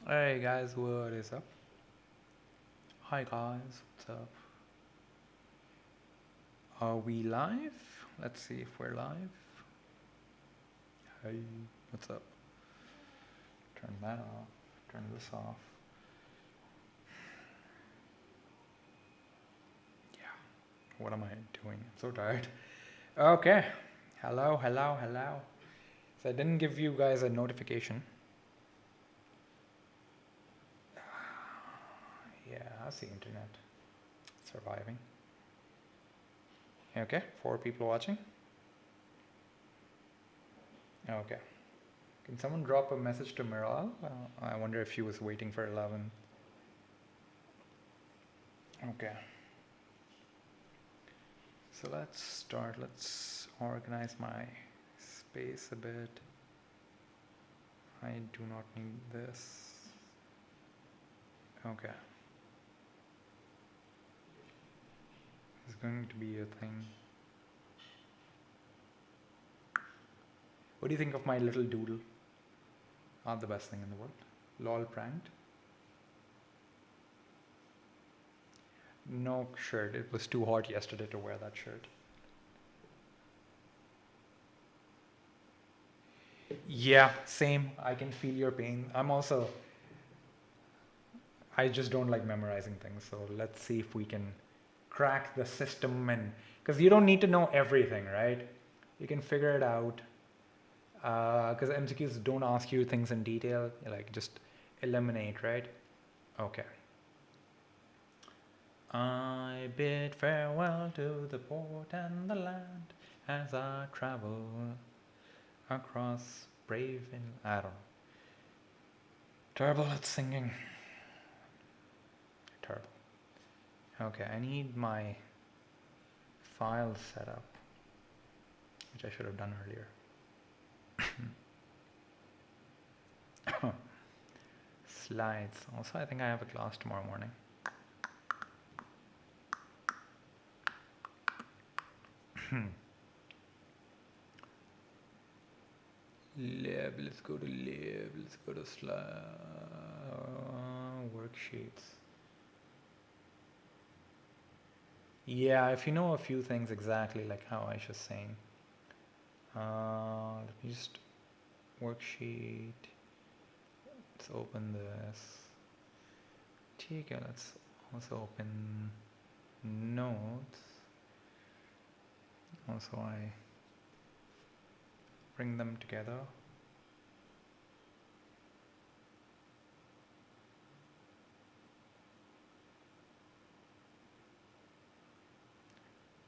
Hey guys, what is up? Hi guys, what's up? Are we live? Let's see if we're live. Hey, what's up? Turn that off. Turn this off. Yeah, what am I doing? I'm so tired. Okay. Hello, hello, hello. So I didn't give you guys a notification. Yeah, how's the internet? Surviving. Okay, 4 people watching. Okay. Can someone drop a message to Miral? I wonder if she was waiting for 11. Okay. So let's start. Let's organize my space a bit. I do not need this. Okay. It's going to be a thing. What do you think of my little doodle? Not the best thing in the world. Lol pranked. No shirt. It was too hot yesterday to wear that shirt. Yeah, same. I can feel your pain. I just don't like memorizing things. So let's see if we can crack the system, and because you don't need to know everything, right? You can figure it out. Because MCQs don't ask you things in detail. Like just eliminate, right? Okay. I bid farewell to the port and the land as I travel across brave and I don't know. Terrible at singing. Terrible. Okay, I need my file set up, which I should have done earlier. Slides. Also, I think I have a class tomorrow morning. Lab, let's go to lab, let's go to worksheets. Yeah, if you know a few things exactly like how I was saying. Let me just worksheet. Let's open this. Okay, let's also open notes. Also, I bring them together.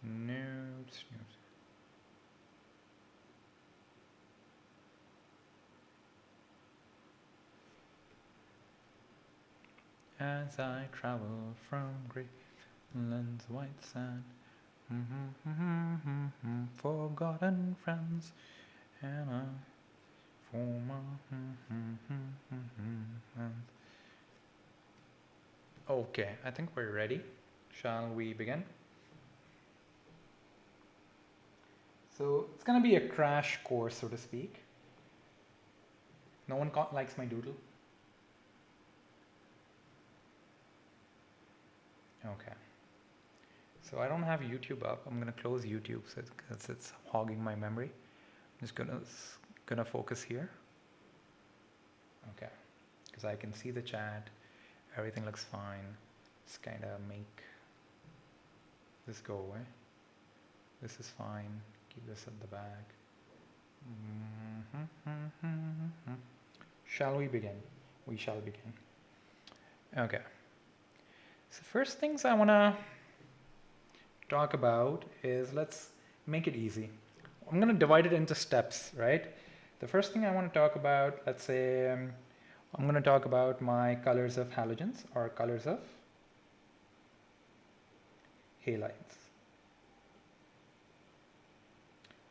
Notes. As I travel from Greenland's white sand, forgotten friends, and I for my Okay, I think we're ready. Shall we begin? So it's gonna be a crash course, so to speak. No one likes my doodle. Okay. So I don't have YouTube up. I'm gonna close YouTube because it's hogging my memory. I'm just gonna focus here. Okay. Because I can see the chat. Everything looks fine. Just kind of make this go away. This is fine. Keep this at the back. Shall we begin? We shall begin. Okay. So first things I want to talk about is, let's make it easy. I'm going to divide it into steps, right? The first thing I want to talk about, let's say I'm going to talk about my colors of halogens or colors of halides.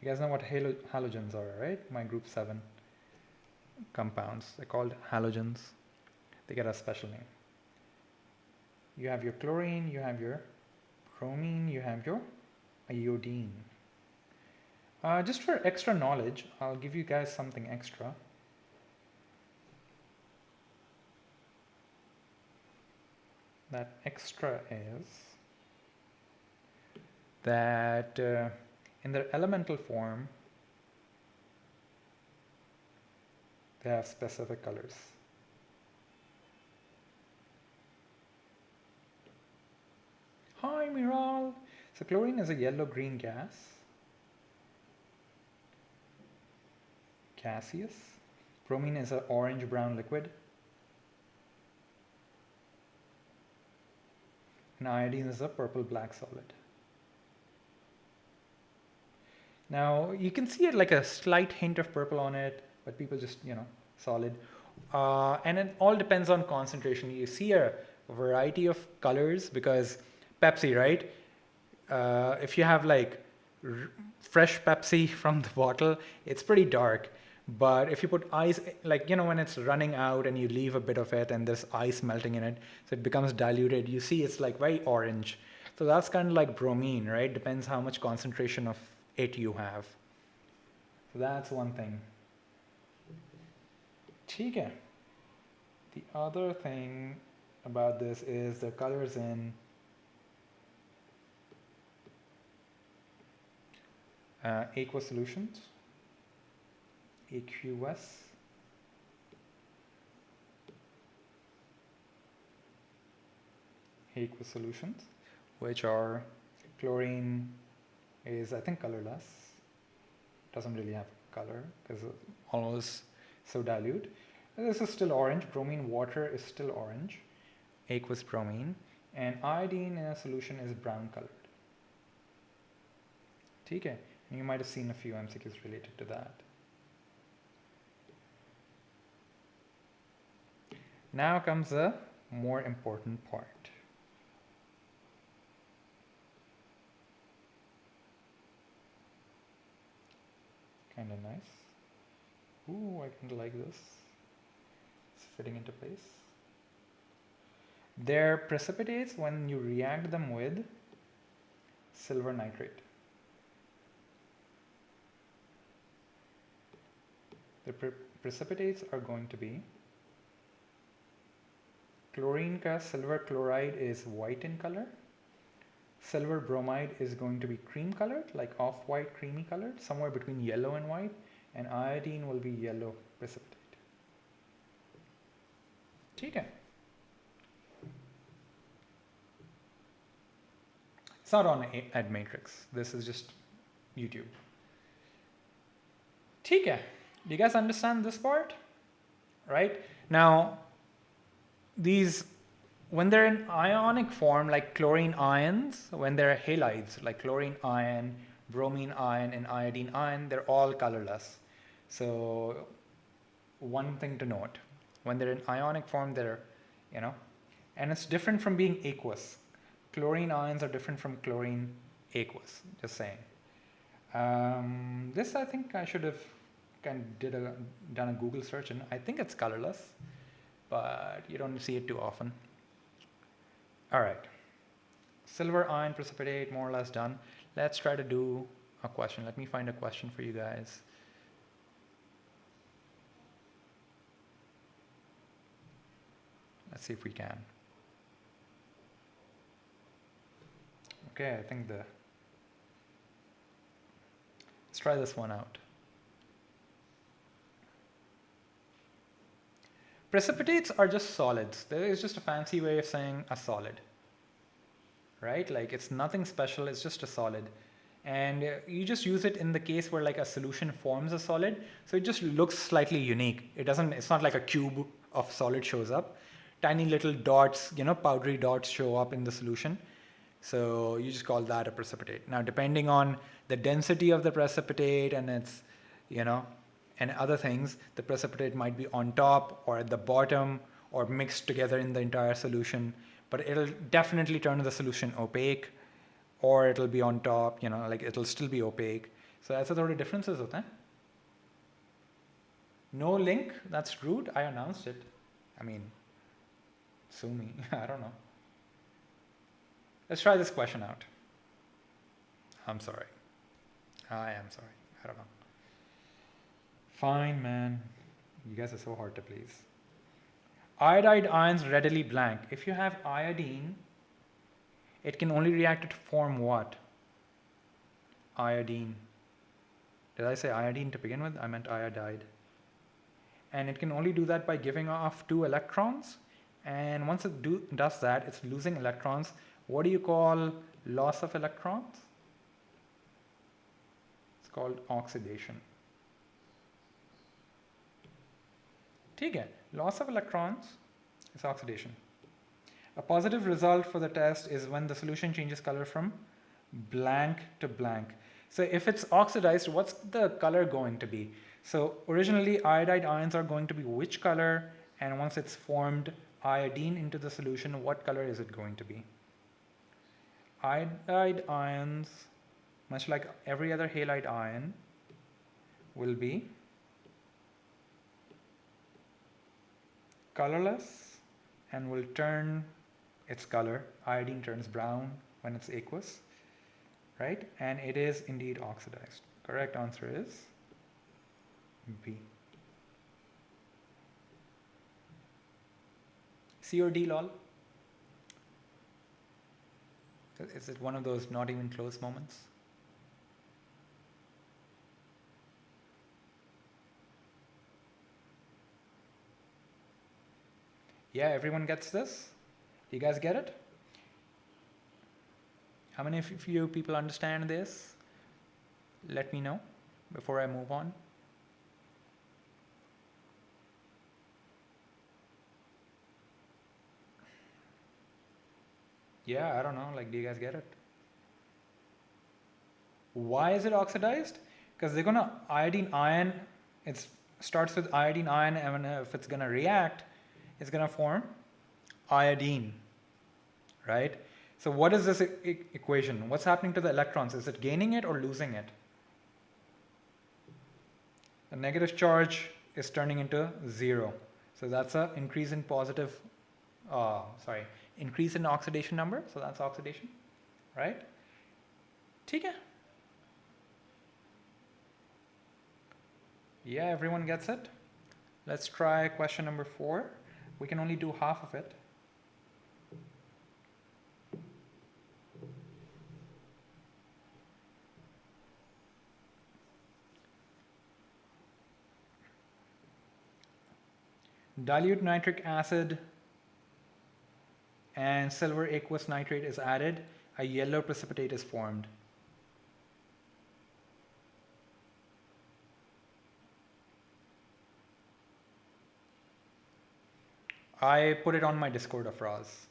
You guys know what halogens are, right? My group 7 compounds. They're called halogens. They get a special name. You have your chlorine, you have your bromine, you have your iodine. Just for extra knowledge, I'll give you guys something extra. that extra is that in their elemental form, they have specific colors. Hi, Miral. So chlorine is a yellow-green gas. Gaseous. Bromine is an orange-brown liquid. And iodine is a purple-black solid. Now, you can see it like a slight hint of purple on it, but people just, solid. And it all depends on concentration. You see a variety of colors because Pepsi, right? If you have like fresh Pepsi from the bottle, it's pretty dark. But if you put ice, like, when it's running out and you leave a bit of it and there's ice melting in it, so it becomes diluted, you see it's like very orange. So that's kind of like bromine, right? Depends how much concentration of it you have. So that's one thing. Okay. The other thing about this is the colors in aqueous solutions, AQS, aqueous solutions, which are chlorine is, I think, colorless. Doesn't really have color because it's almost so dilute. This is still orange. Bromine water is still orange, aqueous bromine, and iodine in a solution is brown colored. Okay. You might have seen a few MCQs related to that. Now comes the more important part. Kind of nice. Ooh, I kind of like this. It's fitting into place. They're precipitates when you react them with silver nitrate. The precipitates are going to be chlorine ka silver chloride is white in color. Silver bromide is going to be cream colored, like off-white creamy colored, somewhere between yellow and white, and iodine will be yellow precipitate. Okay. It's not on Ed Matrix. This is just YouTube. Okay. Do you guys understand this part? Right? Now, these, when they're in ionic form, like chlorine ions, when they're halides, like chlorine ion, bromine ion, and iodine ion, they're all colorless. So, one thing to note, when they're in ionic form, they're, and it's different from being aqueous. Chlorine ions are different from chlorine aqueous, just saying. This, I think I should have done a Google search, and I think it's colorless, but you don't see it too often. All right, silver ion precipitate, more or less done. Let's try to do a question. Let me find a question for you guys. Let's see if we can. Okay, I think let's try this one out. Precipitates are just solids. There is just a fancy way of saying a solid, right? Like it's nothing special, it's just a solid. And you just use it in the case where like a solution forms a solid. So it just looks slightly unique. It's not like a cube of solid shows up. Tiny little dots, powdery dots show up in the solution. So you just call that a precipitate. Now, depending on the density of the precipitate and its, and other things, the precipitate might be on top or at the bottom or mixed together in the entire solution, but it'll definitely turn the solution opaque, or it'll be on top, like it'll still be opaque. So that's the differences. No link, that's rude. I announced it. I mean, sue me. I don't know. Let's try this question out. I'm sorry. I am sorry. I don't know. Fine, man. You guys are so hard to please. Iodide ions readily blank. If you have iodine, it can only react to form what? Iodine. Did I say iodine to begin with? I meant iodide. And it can only do that by giving off 2 electrons. And once it does that, it's losing electrons. What do you call loss of electrons? It's called oxidation. ठीक है, loss of electrons is oxidation. A positive result for the test is when the solution changes color from blank to blank. So if it's oxidized, what's the color going to be? So originally iodide ions are going to be which color, and once it's formed iodine into the solution, what color is it going to be? Iodide ions, much like every other halide ion, will be colorless and will turn its color. Iodine turns brown when it's aqueous, right? And it is indeed oxidized. Correct answer is B. C or D, lol? Is it one of those not even close moments? Yeah, everyone gets this? Do you guys get it? How many of you people understand this? Let me know before I move on. Yeah, I don't know, like, do you guys get it? Why is it oxidized? Because they're gonna iodine ion, it starts with iodine ion, and if it's gonna react, it's gonna form iodine, right? So what is this equation? What's happening to the electrons? Is it gaining it or losing it? The negative charge is turning into 0. So that's an increase in increase in oxidation number. So that's oxidation, right? ठीक है? Yeah, everyone gets it? Let's try question number 4. We can only do half of it. Dilute nitric acid and silver aqueous nitrate is added, a yellow precipitate is formed. I put it on my Discord, Afraz.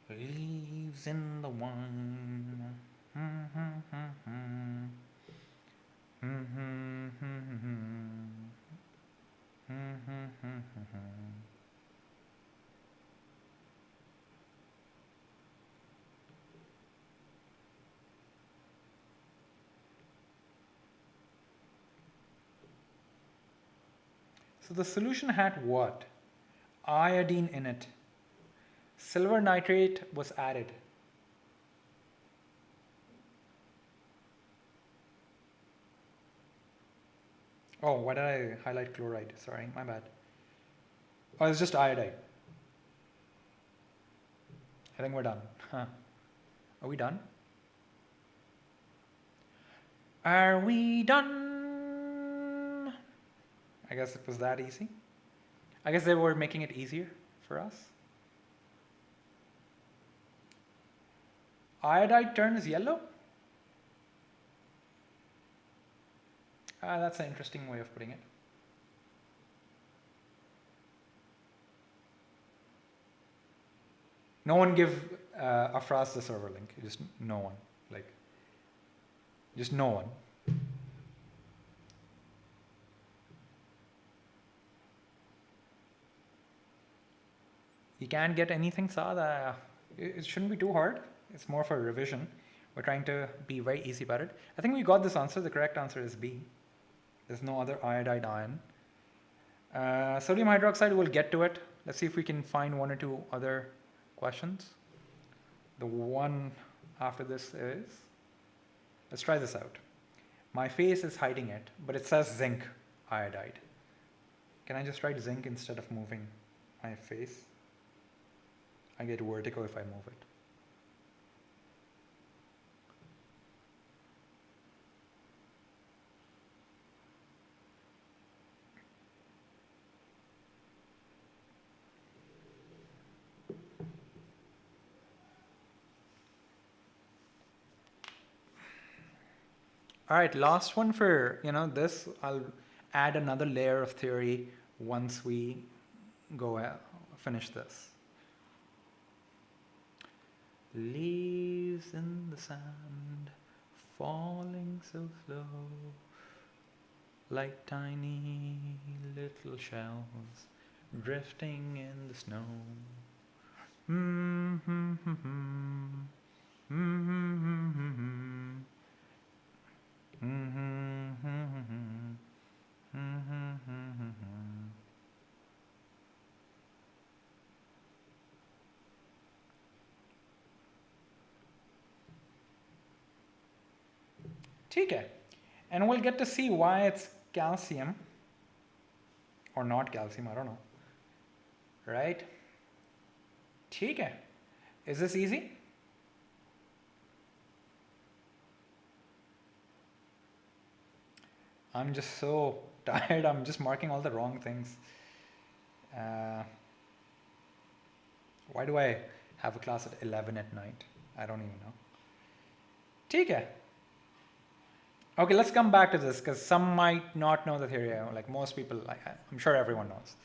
Leaves in the wine. So the solution had what? Iodine in it. Silver nitrate was added. Oh, why did I highlight chloride? Sorry, my bad. Oh, it's just iodide. I think we're done. Huh. Are we done? Are we done? I guess it was that easy. I guess they were making it easier for us. Iodide turns yellow? That's an interesting way of putting it. No one give Afraz the server link. Just no one. Like, just no one. You can't get anything, Saad. It shouldn't be too hard. It's more for a revision. We're trying to be very easy about it. I think we got this answer. The correct answer is B. There's no other iodide ion. Sodium hydroxide, we'll get to it. Let's see if we can find one or two other questions. The one after this is Let's try this out. My face is hiding it, but it says zinc iodide. Can I just write zinc instead of moving my face? I get vertigo if I move it. All right, last one for, this. I'll add another layer of theory once we finish this. Leaves in the sand, falling so slow, like tiny little shells drifting in the snow. Okay, and we'll get to see why it's calcium or not calcium, I don't know, right? Okay, is this easy? I'm just so tired, I'm just marking all the wrong things. Why do I have a class at 11 at night? I don't even know. Okay. Okay, let's come back to this because some might not know the theory. Like most people, I'm sure everyone knows.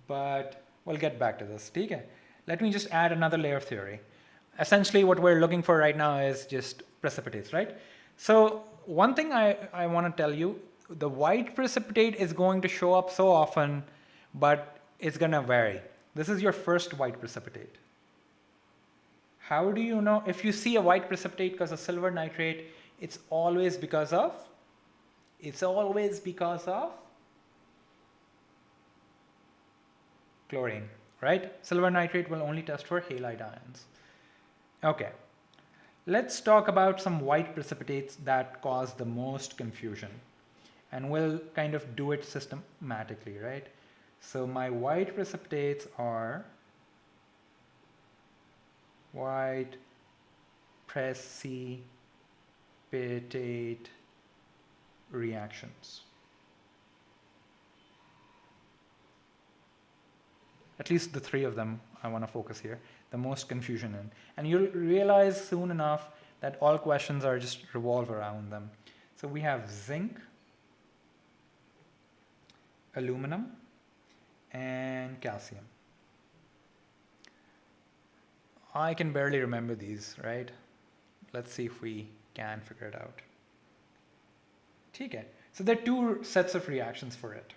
But we'll get back to this. Okay. Let me just add another layer of theory. Essentially, what we're looking for right now is just precipitates, right? So one thing I want to tell you, the white precipitate is going to show up so often, but it's going to vary. This is your first white precipitate. How do you know if you see a white precipitate because of silver nitrate? It's always because of chlorine, right? Silver nitrate will only test for halide ions. Okay, let's talk about some white precipitates that cause the most confusion, and we'll kind of do it systematically, right? So my white precipitates are white precipitate reactions. At least the three of them I want to focus here, the most confusion in. And you'll realize soon enough that all questions are just revolve around them. So we have zinc, aluminum, and calcium. I can barely remember these, right? Let's see if we can figure it out. Okay. So there are two sets of reactions for it.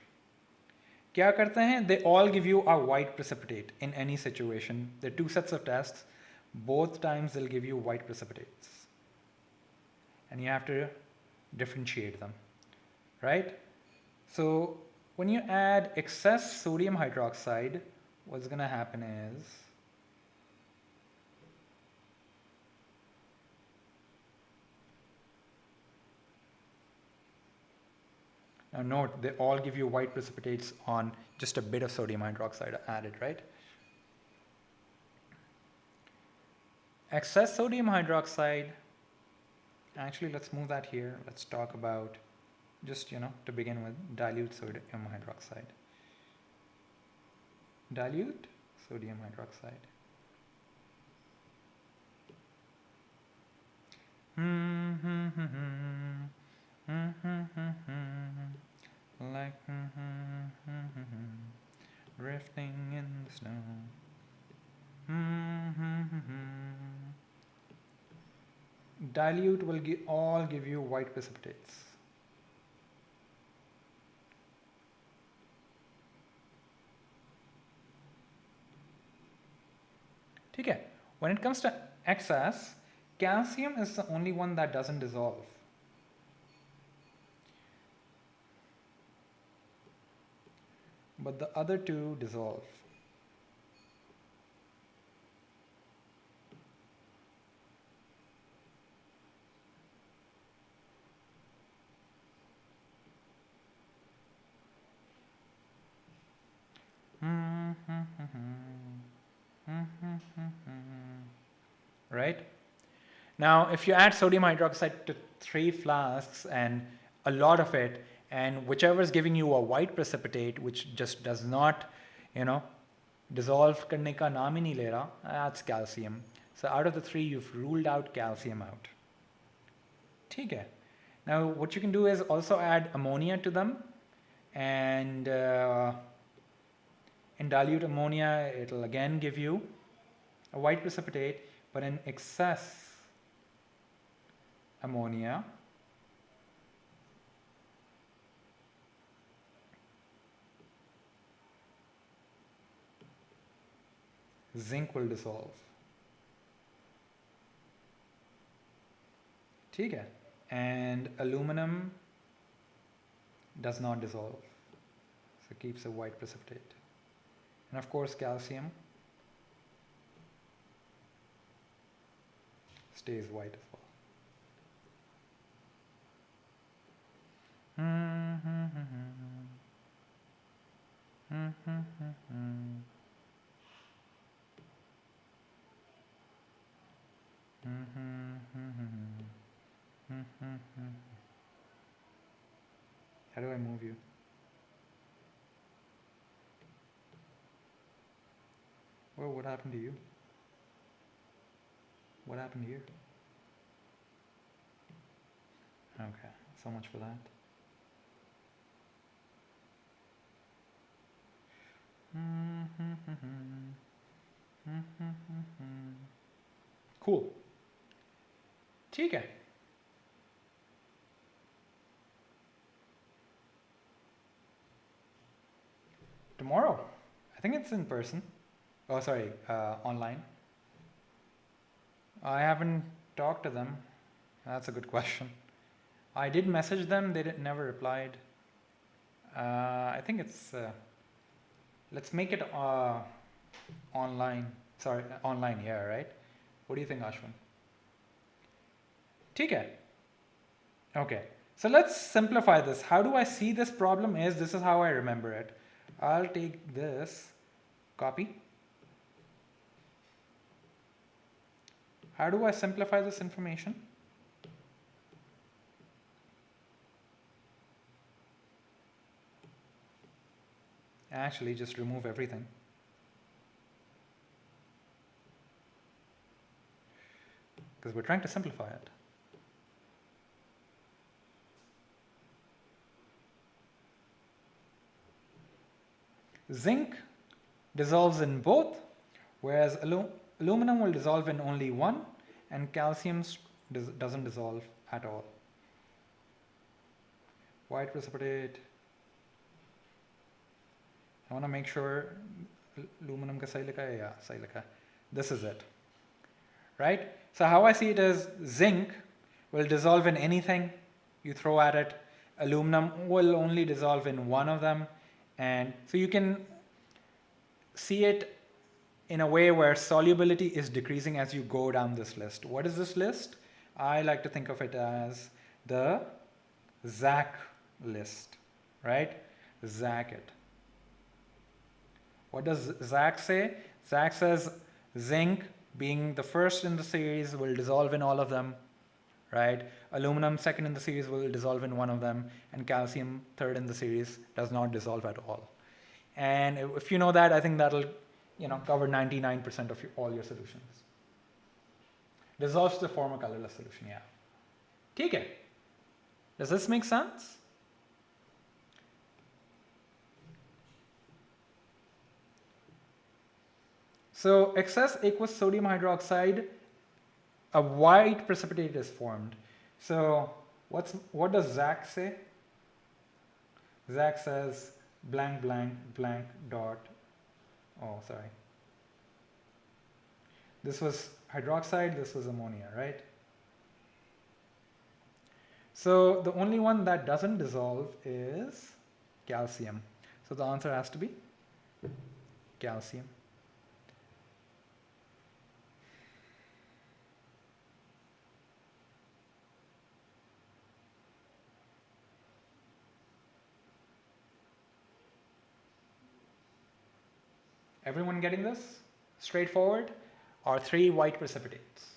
क्या करते हैं? They all give you a white precipitate in any situation. There are two sets of tests. Both times they'll give you white precipitates. And you have to differentiate them, right? So when you add excess sodium hydroxide, what's going to happen is now note, they all give you white precipitates on just a bit of sodium hydroxide added, right? Excess sodium hydroxide, actually let's move that here. Let's talk about just, to begin with, dilute sodium hydroxide. Dilute sodium hydroxide. Like drifting in the snow. Dilute will all give you white precipitates. Okay. When it comes to excess, calcium is the only one that doesn't dissolve. But the other two dissolve. right? Now, if you add sodium hydroxide to 3 flasks and a lot of it, and whichever is giving you a white precipitate, which just does not, dissolve करने का नाम ही नहीं ले रहा, that's calcium. So out of the 3, you've ruled out calcium out. ठीक है. Now, what you can do is also add ammonia to them, and in dilute ammonia, it'll again give you a white precipitate, but in excess ammonia, zinc will dissolve. ठीक है. And aluminum does not dissolve, so keeps a white precipitate. And of course calcium stays white as well. How do I move you? Well, what happened to you? What happened here? Okay, so much for that. Cool. ठीक है. Tomorrow, I think it's in person. Oh, sorry, online. I haven't talked to them. That's a good question. I did message them, they never replied. I think it's, let's make it online. Sorry, online, yeah, right? What do you think, Ashwin? ठीक है. Okay, so let's simplify this. How do I see this problem is, this is how I remember it. I'll take this, copy. How do I simplify this information? Actually, just remove everything. Because we're trying to simplify it. Zinc dissolves in both, whereas aluminum will dissolve in only one, and calcium doesn't dissolve at all. White precipitate. I want to make sure aluminum ka sahi likha hai? Yeah, sahi likha hai. This is it. Right? So how I see it is, zinc will dissolve in anything you throw at it. Aluminum will only dissolve in one of them. And so you can see it in a way where solubility is decreasing as you go down this list. What is this list? I like to think of it as the Zach list, right? Zach it. What does Zach say? Zach says zinc, being the first in the series, will dissolve in all of them, right? Aluminum, second in the series, will dissolve in one of them, and calcium, third in the series, does not dissolve at all. And if you know that, I think that'll cover 99% of all your solutions. Dissolves to form a colorless solution, yeah. ठीक है. Does this make sense? So excess aqueous sodium hydroxide, a white precipitate is formed. So what does Zach say? Zach says blank blank blank dot. Oh, sorry. This was hydroxide, this was ammonia, right? So the only one that doesn't dissolve is calcium. So the answer has to be calcium. Everyone getting this? Straightforward? Or 3 white precipitates?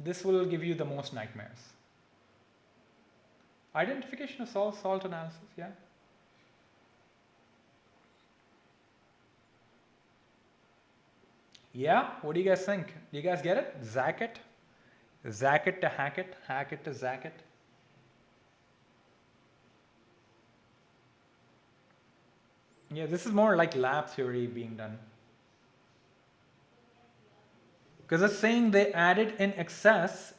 This will give you the most nightmares. Identification of salt analysis, yeah. Yeah, what do you guys think? Do you guys get it? Zack it? Zack it to hack it to zack it. Yeah, this is more like lab theory being done. Because it's saying they added in excess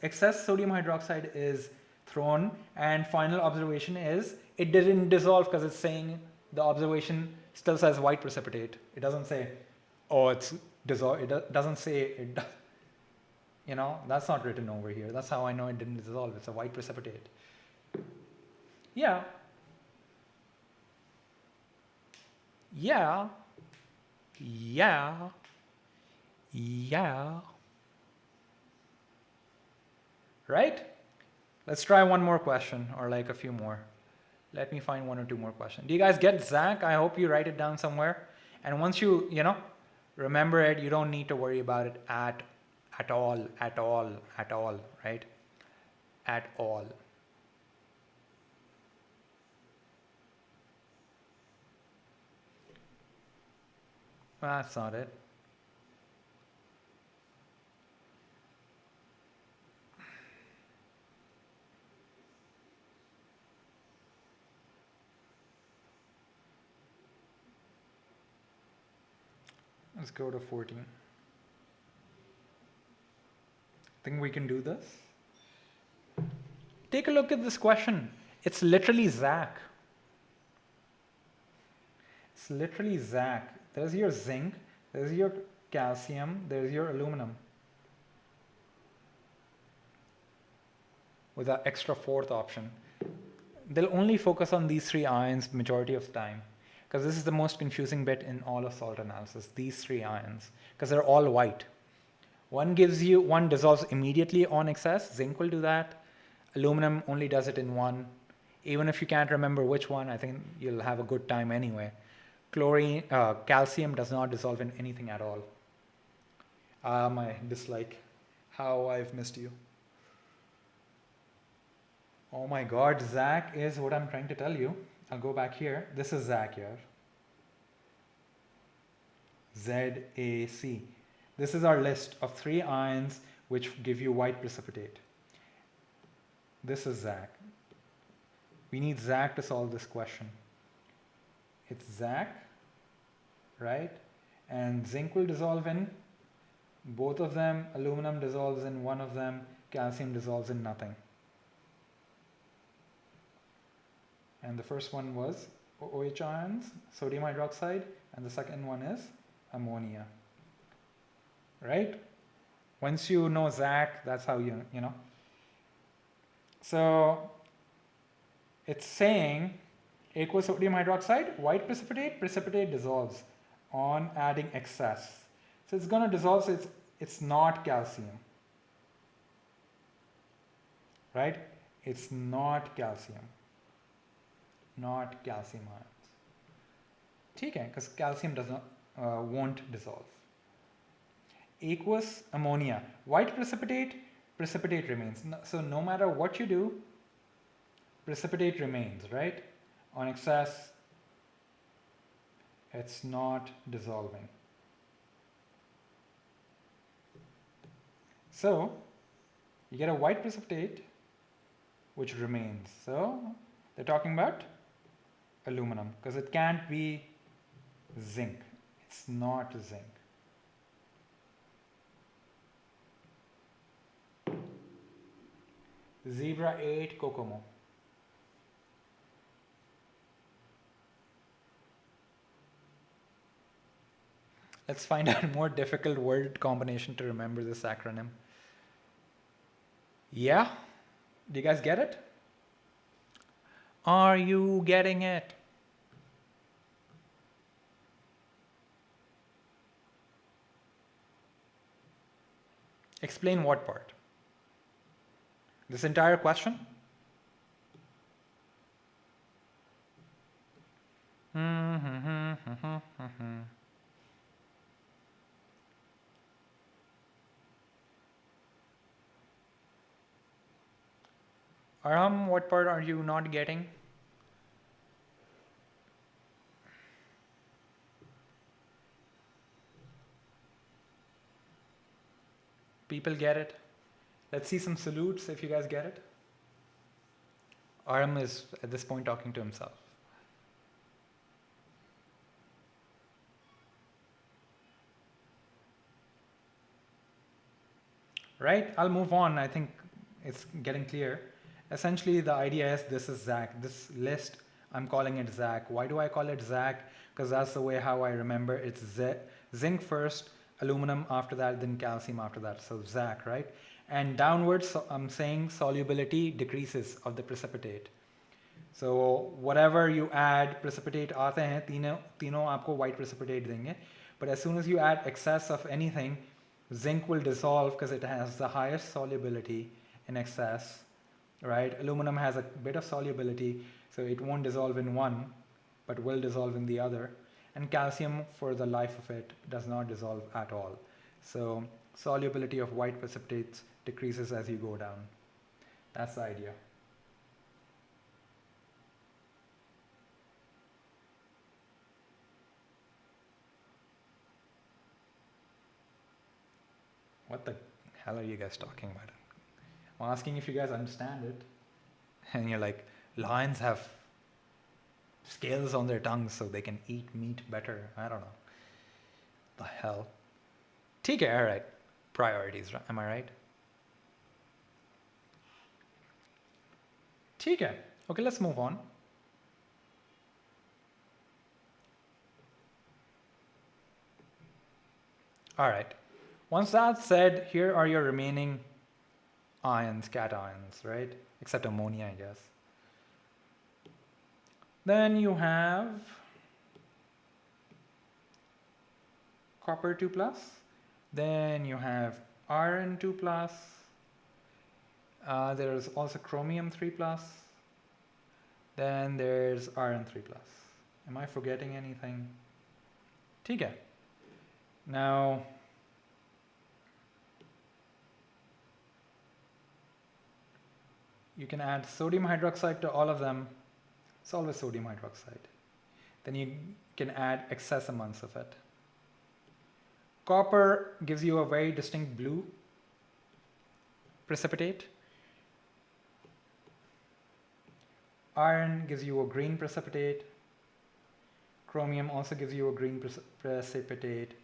sodium hydroxide is thrown, and final observation is it didn't dissolve because it's saying the observation still says white precipitate. It doesn't say, oh, it's dissolved. It doesn't say it does. You know, that's not written over here. That's how I know it didn't dissolve. It's a white precipitate. Yeah. Yeah. Yeah. Yeah. Right? Let's try one more question, or like a few more. Let me find one or two more questions. Do you guys get Zach? I hope you write it down somewhere. And once you remember it, you don't need to worry about it at all, right? At all. That's not it. Let's go to 14. Think we can do this? Take a look at this question. It's literally Zach. It's literally Zach. There's your zinc, there's your calcium, there's your aluminum. With that extra fourth option. They'll only focus on these three ions majority of the time, because this is the most confusing bit in all of salt analysis, these three ions, because they're all white. One dissolves immediately on excess, zinc will do that. Aluminum only does it in one. Even if you can't remember which one, I think you'll have a good time anyway. Calcium does not dissolve in anything at all. My dislike, how I've missed you. Oh my god, Zach is what I'm trying to tell you. I'll go back here. This is Zach here. ZAC. This is our list of three ions which give you white precipitate. This is Zach. We need Zach to solve this question. It's Zach, right? And zinc will dissolve in both of them, aluminum dissolves in one of them, calcium dissolves in nothing. And the first one was OH ions, sodium hydroxide, and the second one is ammonia. Right? Once you know Zach, that's how you know. So it's saying aqueous sodium hydroxide, white precipitate dissolves on adding excess. So it's going to dissolve, so it's not calcium. Right? It's not calcium. Not calcium ions. Okay, because calcium does not won't dissolve. Aqueous ammonia, white precipitate remains. So no matter what you do, precipitate remains, right? On excess, it's not dissolving. So you get a white precipitate which remains. So they're talking about aluminum because it can't be zinc. It's not zinc. Zebra 8 Kokomo. Let's find out a more difficult word combination to remember this acronym. Yeah? Do you guys get it? Are you getting it? Explain what part? This entire question? Aram, what part are you not getting? People get it? Let's see some salutes if you guys get it. Aram is at this point talking to himself. Right? I'll move on. I think it's getting clear. Essentially, the idea is this is Zach. This list, I'm calling it Zach. Why do I call it Zach? Because that's the way how I remember. It's zinc first, aluminum after that, then calcium after that. So Zach, right? And downwards, so I'm saying solubility decreases of the precipitate. So whatever you add, precipitate आते हैं तीनों आपको white precipitate देंगे. But as soon as you add excess of anything, zinc will dissolve because it has the highest solubility in excess, right? Aluminum has a bit of solubility, so it won't dissolve in one, but will dissolve in the other. And calcium, for the life of it, does not dissolve at all. So solubility of white precipitates decreases as you go down. That's the idea. What the hell are you guys talking about? I'm asking if you guys understand it. And you're like, lions have scales on their tongues so they can eat meat better. I don't know. The hell. ठीक है, alright. Priorities, am I right? ठीक है. Okay, let's move on. Alright. Once that's said, here are your remaining ions, cations, right? Except ammonia, I guess. Then you have copper 2 plus. Then you have iron 2 plus. There's also chromium 3 plus. Then there's iron 3 plus. Am I forgetting anything? ठीक है. Now, you can add sodium hydroxide to all of them. It's always sodium hydroxide. Then you can add excess amounts of it. Copper gives you a very distinct blue precipitate. Iron gives you a green precipitate. Chromium also gives you a green precipitate.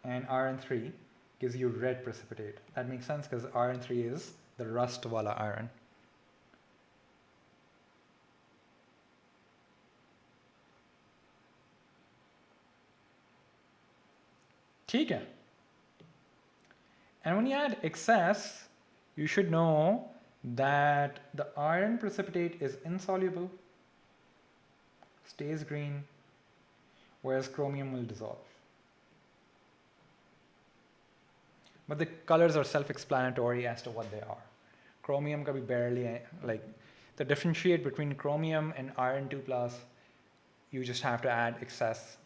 And iron 3 gives you red precipitate. That makes sense because iron 3 is the rust wala iron. ठीक है. And when you add excess, you should know that the iron precipitate is insoluble, stays green, whereas chromium will dissolve. But the colors are self-explanatory as to what they are. Chromium can be barely, like, to differentiate between chromium and iron 2 plus, you just have to add excess.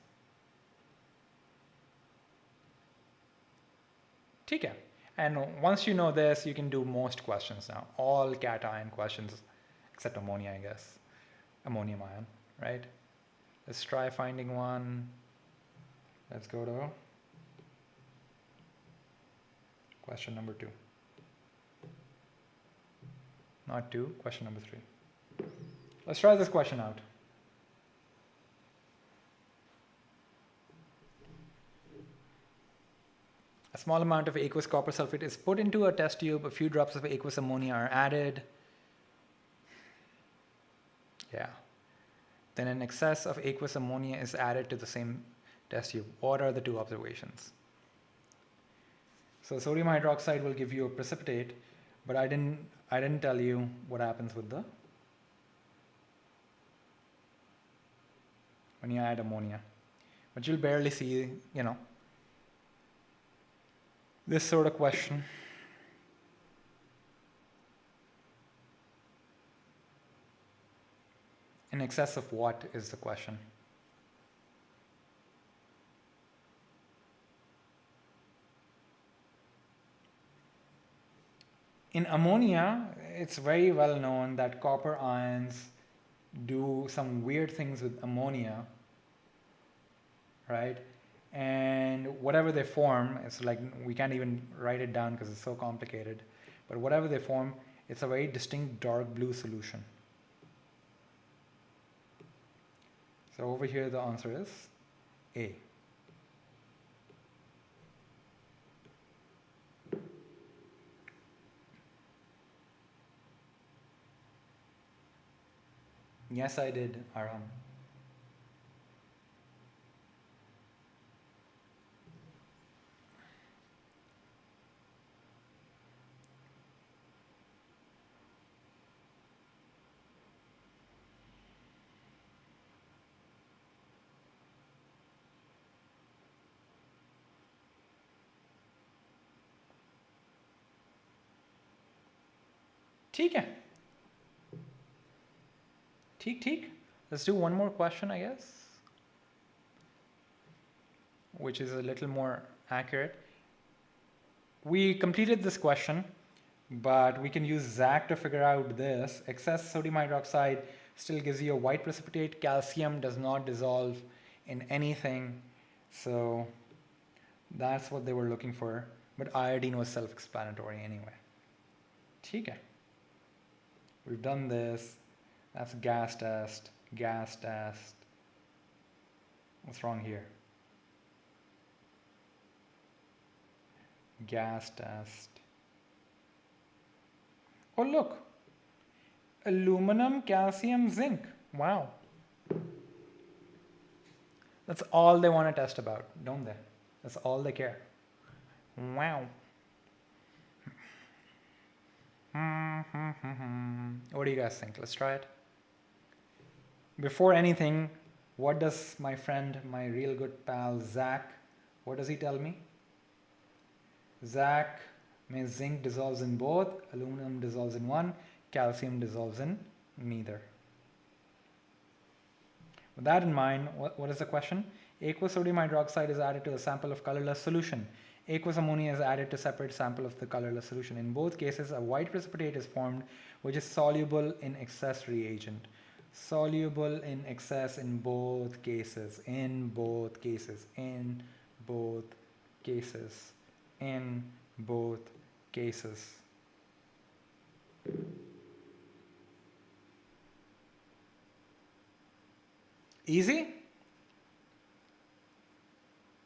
ठीक है. And once you know this, you can do most questions now. All cation questions, except ammonia, I guess. Ammonium ion, right? Let's try finding one. Let's go to question number 2. Not 2, question number 3. Let's try this question out. A small amount of aqueous copper sulfate is put into a test tube. A few drops of aqueous ammonia are added. Yeah. Then an excess of aqueous ammonia is added to the same test tube. What are the two observations? So sodium hydroxide will give you a precipitate, but I didn't tell you what happens with when you add ammonia. But you'll barely see, this sort of question. In excess of what is the question? In ammonia, it's very well known that copper ions do some weird things with ammonia, right? And whatever they form, it's like we can't even write it down because it's so complicated. But whatever they form, it's a very distinct dark blue solution. So over here the answer is A. Yes, I did, Aram. ठीक है. ठीक. Let's do one more question, I guess, which is a little more accurate. We completed this question, but we can use ZAC to figure out this. Excess sodium hydroxide still gives you a white precipitate. Calcium does not dissolve in anything. So that's what they were looking for. But iodine was self-explanatory anyway. ठीक है. We've done this. That's gas test. What's wrong here? Gas test. Oh, look. Aluminum, calcium, zinc. Wow. That's all they want to test about, don't they? That's all they care. Wow. What do you guys think? Let's try it. Before anything, what does my friend, my real good pal Zach, what does he tell me? Zach means zinc dissolves in both, aluminum dissolves in one, calcium dissolves in neither. With that in mind, what is the question? Aqueous sodium hydroxide is added to a sample of colorless solution. Aqueous ammonia is added to separate sample of the colorless solution. In both cases, a white precipitate is formed, which is soluble in excess reagent. Soluble in excess in both cases. Easy?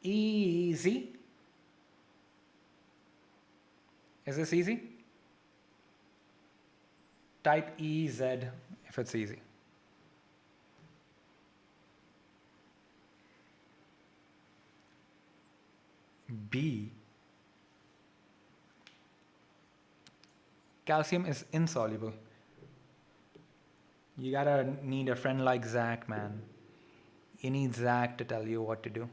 Easy? Is this easy? Type EZ if it's easy. B. Calcium is insoluble. You gotta need a friend like Zach, man. You need Zach to tell you what to do.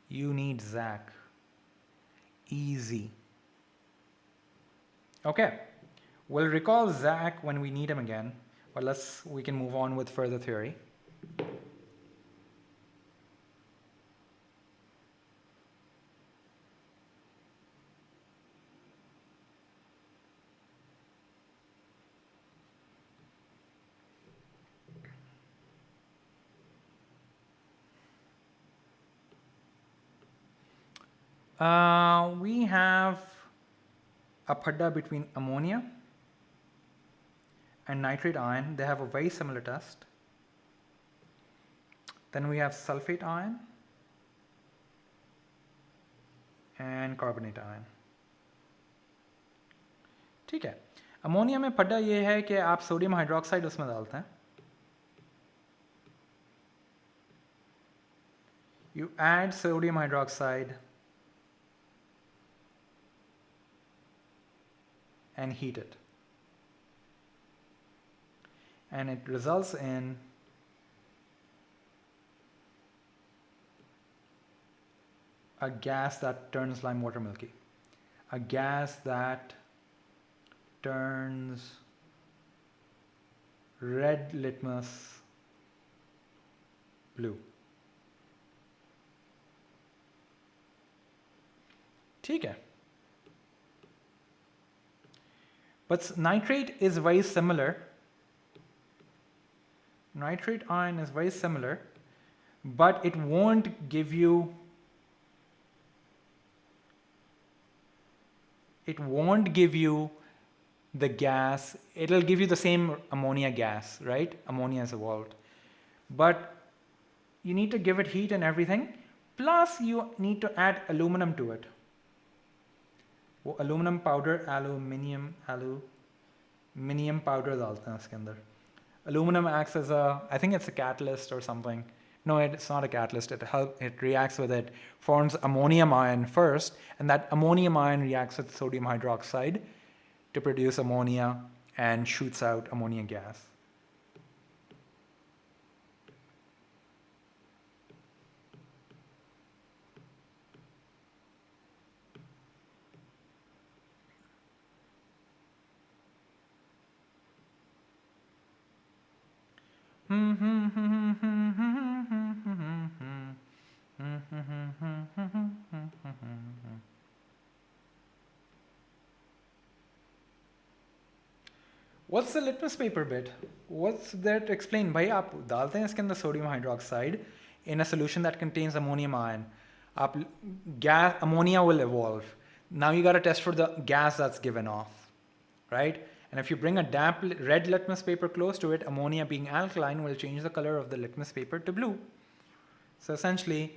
You need Zach. Easy. Okay. We'll recall Zach when we need him again, but we can move on with further theory. We have a padda between ammonia and nitrate ion. They have a very similar test. Then we have sulfate ion and carbonate ion. ठीक है. Ammonia में पड्डा ये है कि आप sodium hydroxide उसमें डालते हैं. You add sodium hydroxide and heat it. And it results in a gas that turns lime water milky. A gas that turns red litmus blue. ठीक है. But nitrate is very similar. Nitrate ion is very similar, but it won't give you the gas. It'll give you the same ammonia gas, right? Ammonia is evolved, but you need to give it heat and everything, plus you need to add aluminum to it. Aluminum powder, aluminium powder डालते हैं उसके अंदर. Aluminum acts as I think it's a catalyst or something. No, it's not a catalyst. It reacts with it, forms ammonium ion first, and that ammonium ion reacts with sodium hydroxide to produce ammonia and shoots out ammonia gas. What's the litmus paper bit? What's there to explain? भाई आप डालते हैं इसके अंदर sodium hydroxide in a solution that contains ammonium ion. Ammonia will evolve. Now you got to test for the gas that's given off, right? And if you bring a damp red litmus paper close to it, ammonia being alkaline will change the color of the litmus paper to blue. So essentially,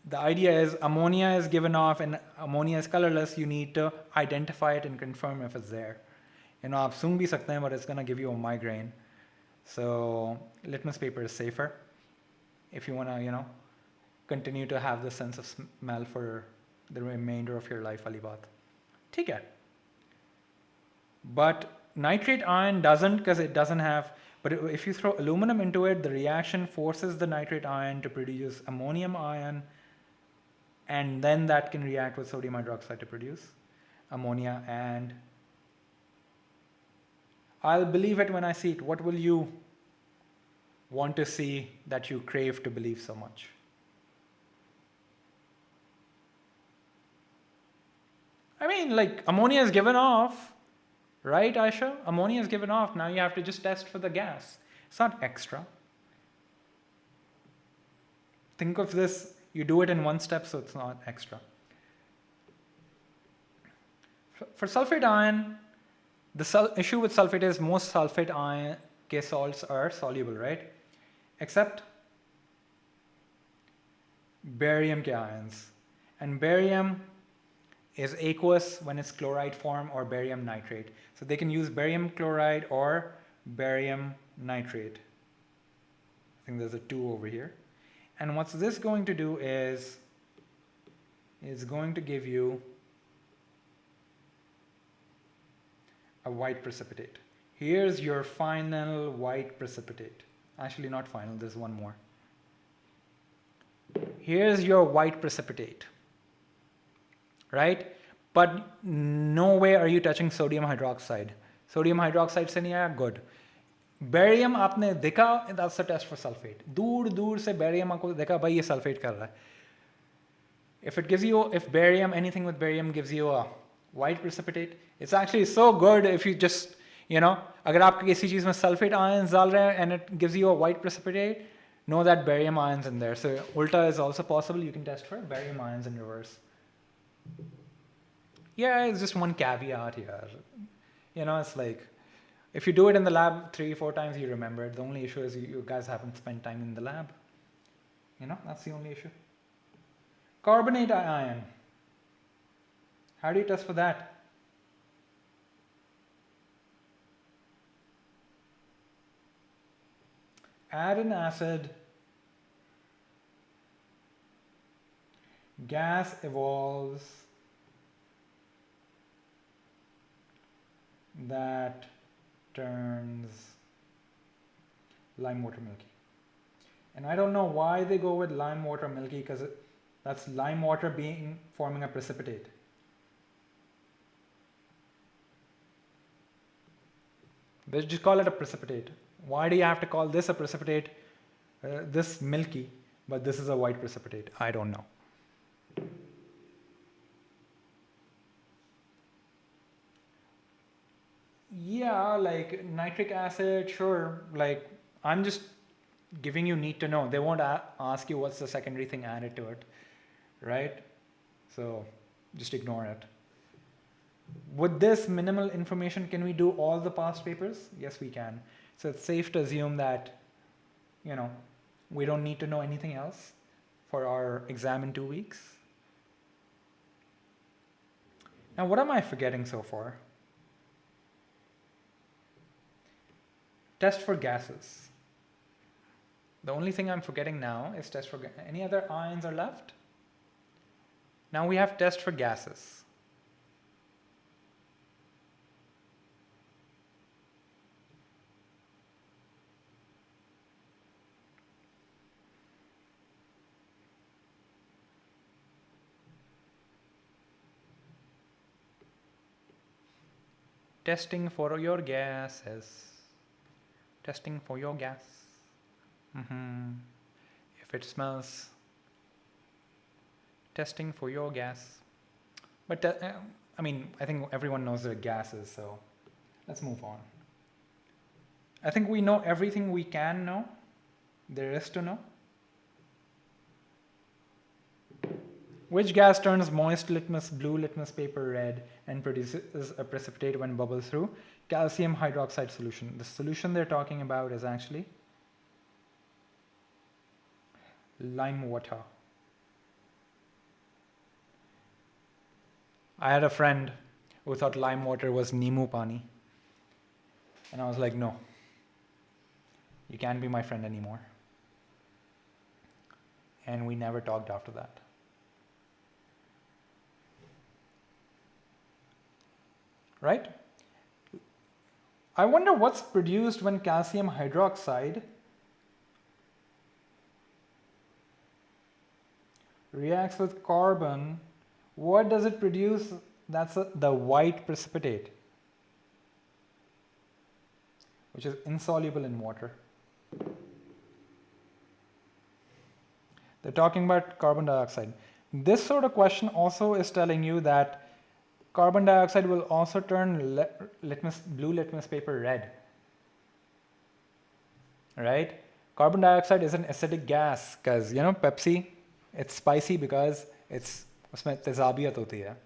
the idea is ammonia is given off and ammonia is colorless. You need to identify it and confirm if it's there. You know, आप सूंघ भी सकते हैं, but it's going to give you a migraine. So litmus paper is safer if you want to, you know, continue to have the sense of smell for the remainder of your life. वाली बात. ठीक है. But nitrate ion doesn't, because it doesn't have, but if you throw aluminum into it, the reaction forces the nitrate ion to produce ammonium ion, and then that can react with sodium hydroxide to produce ammonia. And I'll believe it when I see it. What will you want to see that you crave to believe so much? I mean, like, ammonia is given off. Right, Aisha? Ammonia is given off. Now you have to just test for the gas. It's not extra. Think of this, you do it in one step, so it's not extra. For sulfate ion, the issue with sulfate is most sulfate ion salts are soluble, right? Except barium ions. And barium is aqueous when it's chloride form or barium nitrate. So they can use barium chloride or barium nitrate. I think there's a 2 over here. And what's this going to do is going to give you a white precipitate. Here's your final white precipitate. Actually not final, there's one more. Here's your white precipitate. Right? But no way are you touching sodium hydroxide. Sodium hydroxide se nahi aaya, good. Barium aapne dekha, that's a test for sulfate. Dur se barium aapko dekha, bhai ye sulfate kar raha hai. If barium, anything with barium gives you a white precipitate, it's actually so good if you just, you know, agar aap kisi cheez mein sulfate ions dal rahe hain and it gives you a white precipitate, know that barium ions in there. So ulta is also possible. You can test for barium ions in reverse. Yeah, it's just one caveat here. You know, it's like, if you do it in the lab 3-4 times, you remember it. The only issue is you guys haven't spent time in the lab. You know, that's the only issue. Carbonate ion. How do you test for that? Add an acid. Gas evolves that turns lime water milky. And I don't know why they go with lime water milky, because that's lime water forming a precipitate. They just call it a precipitate. Why do you have to call this a precipitate, this milky, but this is a white precipitate? I don't know. Yeah, like nitric acid, sure. Like I'm just giving you need to know. They won't ask you what's the secondary thing added to it, right? So just ignore it. With this minimal information, can we do all the past papers? Yes, we can. So it's safe to assume that, you know, we don't need to know anything else for our exam in 2 weeks. Now, what am I forgetting so far? Test for gases. The only thing I'm forgetting now is test for any other ions are left? Now we have test for gases. Testing for your gases. Testing for your gas. If it smells. Testing for your gas. But I mean, I think everyone knows the gases, so let's move on. I think we know everything we can know. There is to know. Which gas turns moist litmus blue litmus paper red and produces a precipitate when bubbles through? Calcium hydroxide solution. The solution they're talking about is actually lime water. I had a friend who thought lime water was Nimu Pani. And I was like, no, you can't be my friend anymore. And we never talked after that. Right? I wonder what's produced when calcium hydroxide reacts with carbon. What does it produce? That's the white precipitate, which is insoluble in water. They're talking about carbon dioxide. This sort of question also is telling you that carbon dioxide will also turn blue litmus paper red. Right? Carbon dioxide is an acidic gas because, you know, Pepsi, it's spicy because it's उसमें तेजाबियत होती है.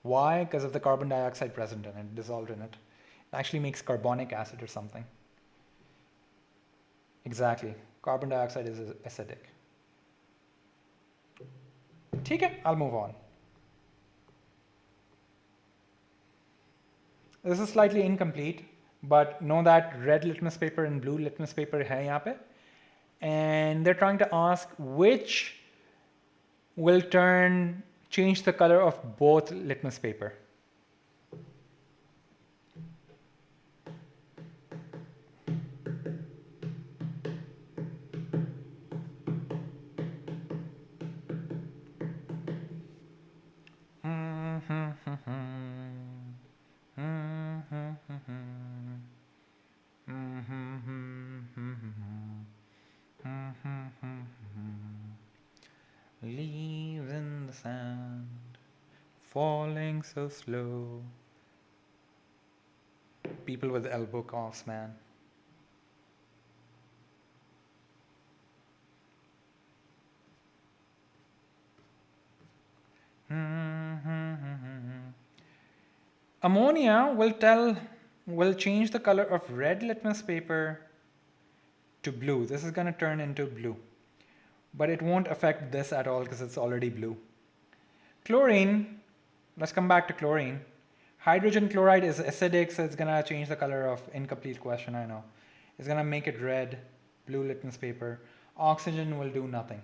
Why? Because of the carbon dioxide present in it, dissolved in it. It actually makes carbonic acid or something. Exactly. Carbon dioxide is acidic. ठीक है, I'll move on. This is slightly incomplete, but know that red litmus paper and blue litmus paper hai yahan pe. And they're trying to ask which will change the color of both litmus paper. Leaves in the sand, falling so slow. People with elbow coughs, man. Ammonia will change the color of red litmus paper to blue. This is going to turn into blue. But it won't affect this at all because it's already blue. Chlorine, let's come back to chlorine. Hydrogen chloride is acidic, so it's going to change the color of incomplete question, I know. It's going to make it red, blue litmus paper. Oxygen will do nothing.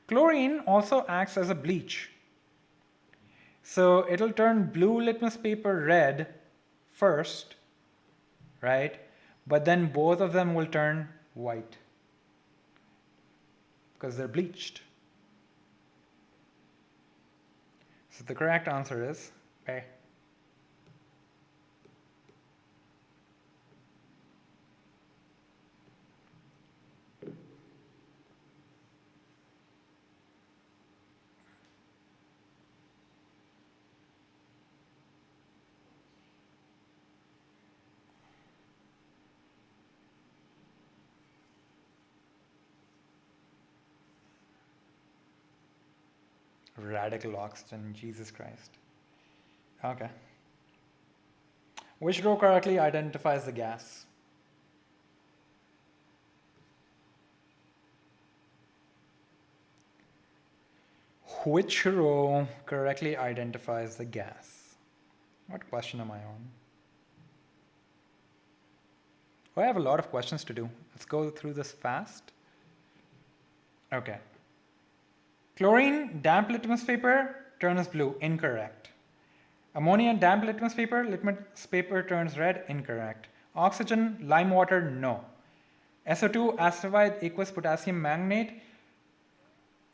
Chlorine also acts as a bleach. So it'll turn blue litmus paper red first, right? But then both of them will turn white because they're bleached. So the correct answer is A. Radical oxygen, Jesus Christ. Okay. Which row correctly identifies the gas? Which row correctly identifies the gas? What question am I on? Oh, I have a lot of questions to do. Let's go through this fast. Okay. Chlorine, damp litmus paper, turns blue. Incorrect. Ammonia, damp litmus paper turns red. Incorrect. Oxygen, lime water, no. SO2, acidified aqueous potassium manganate.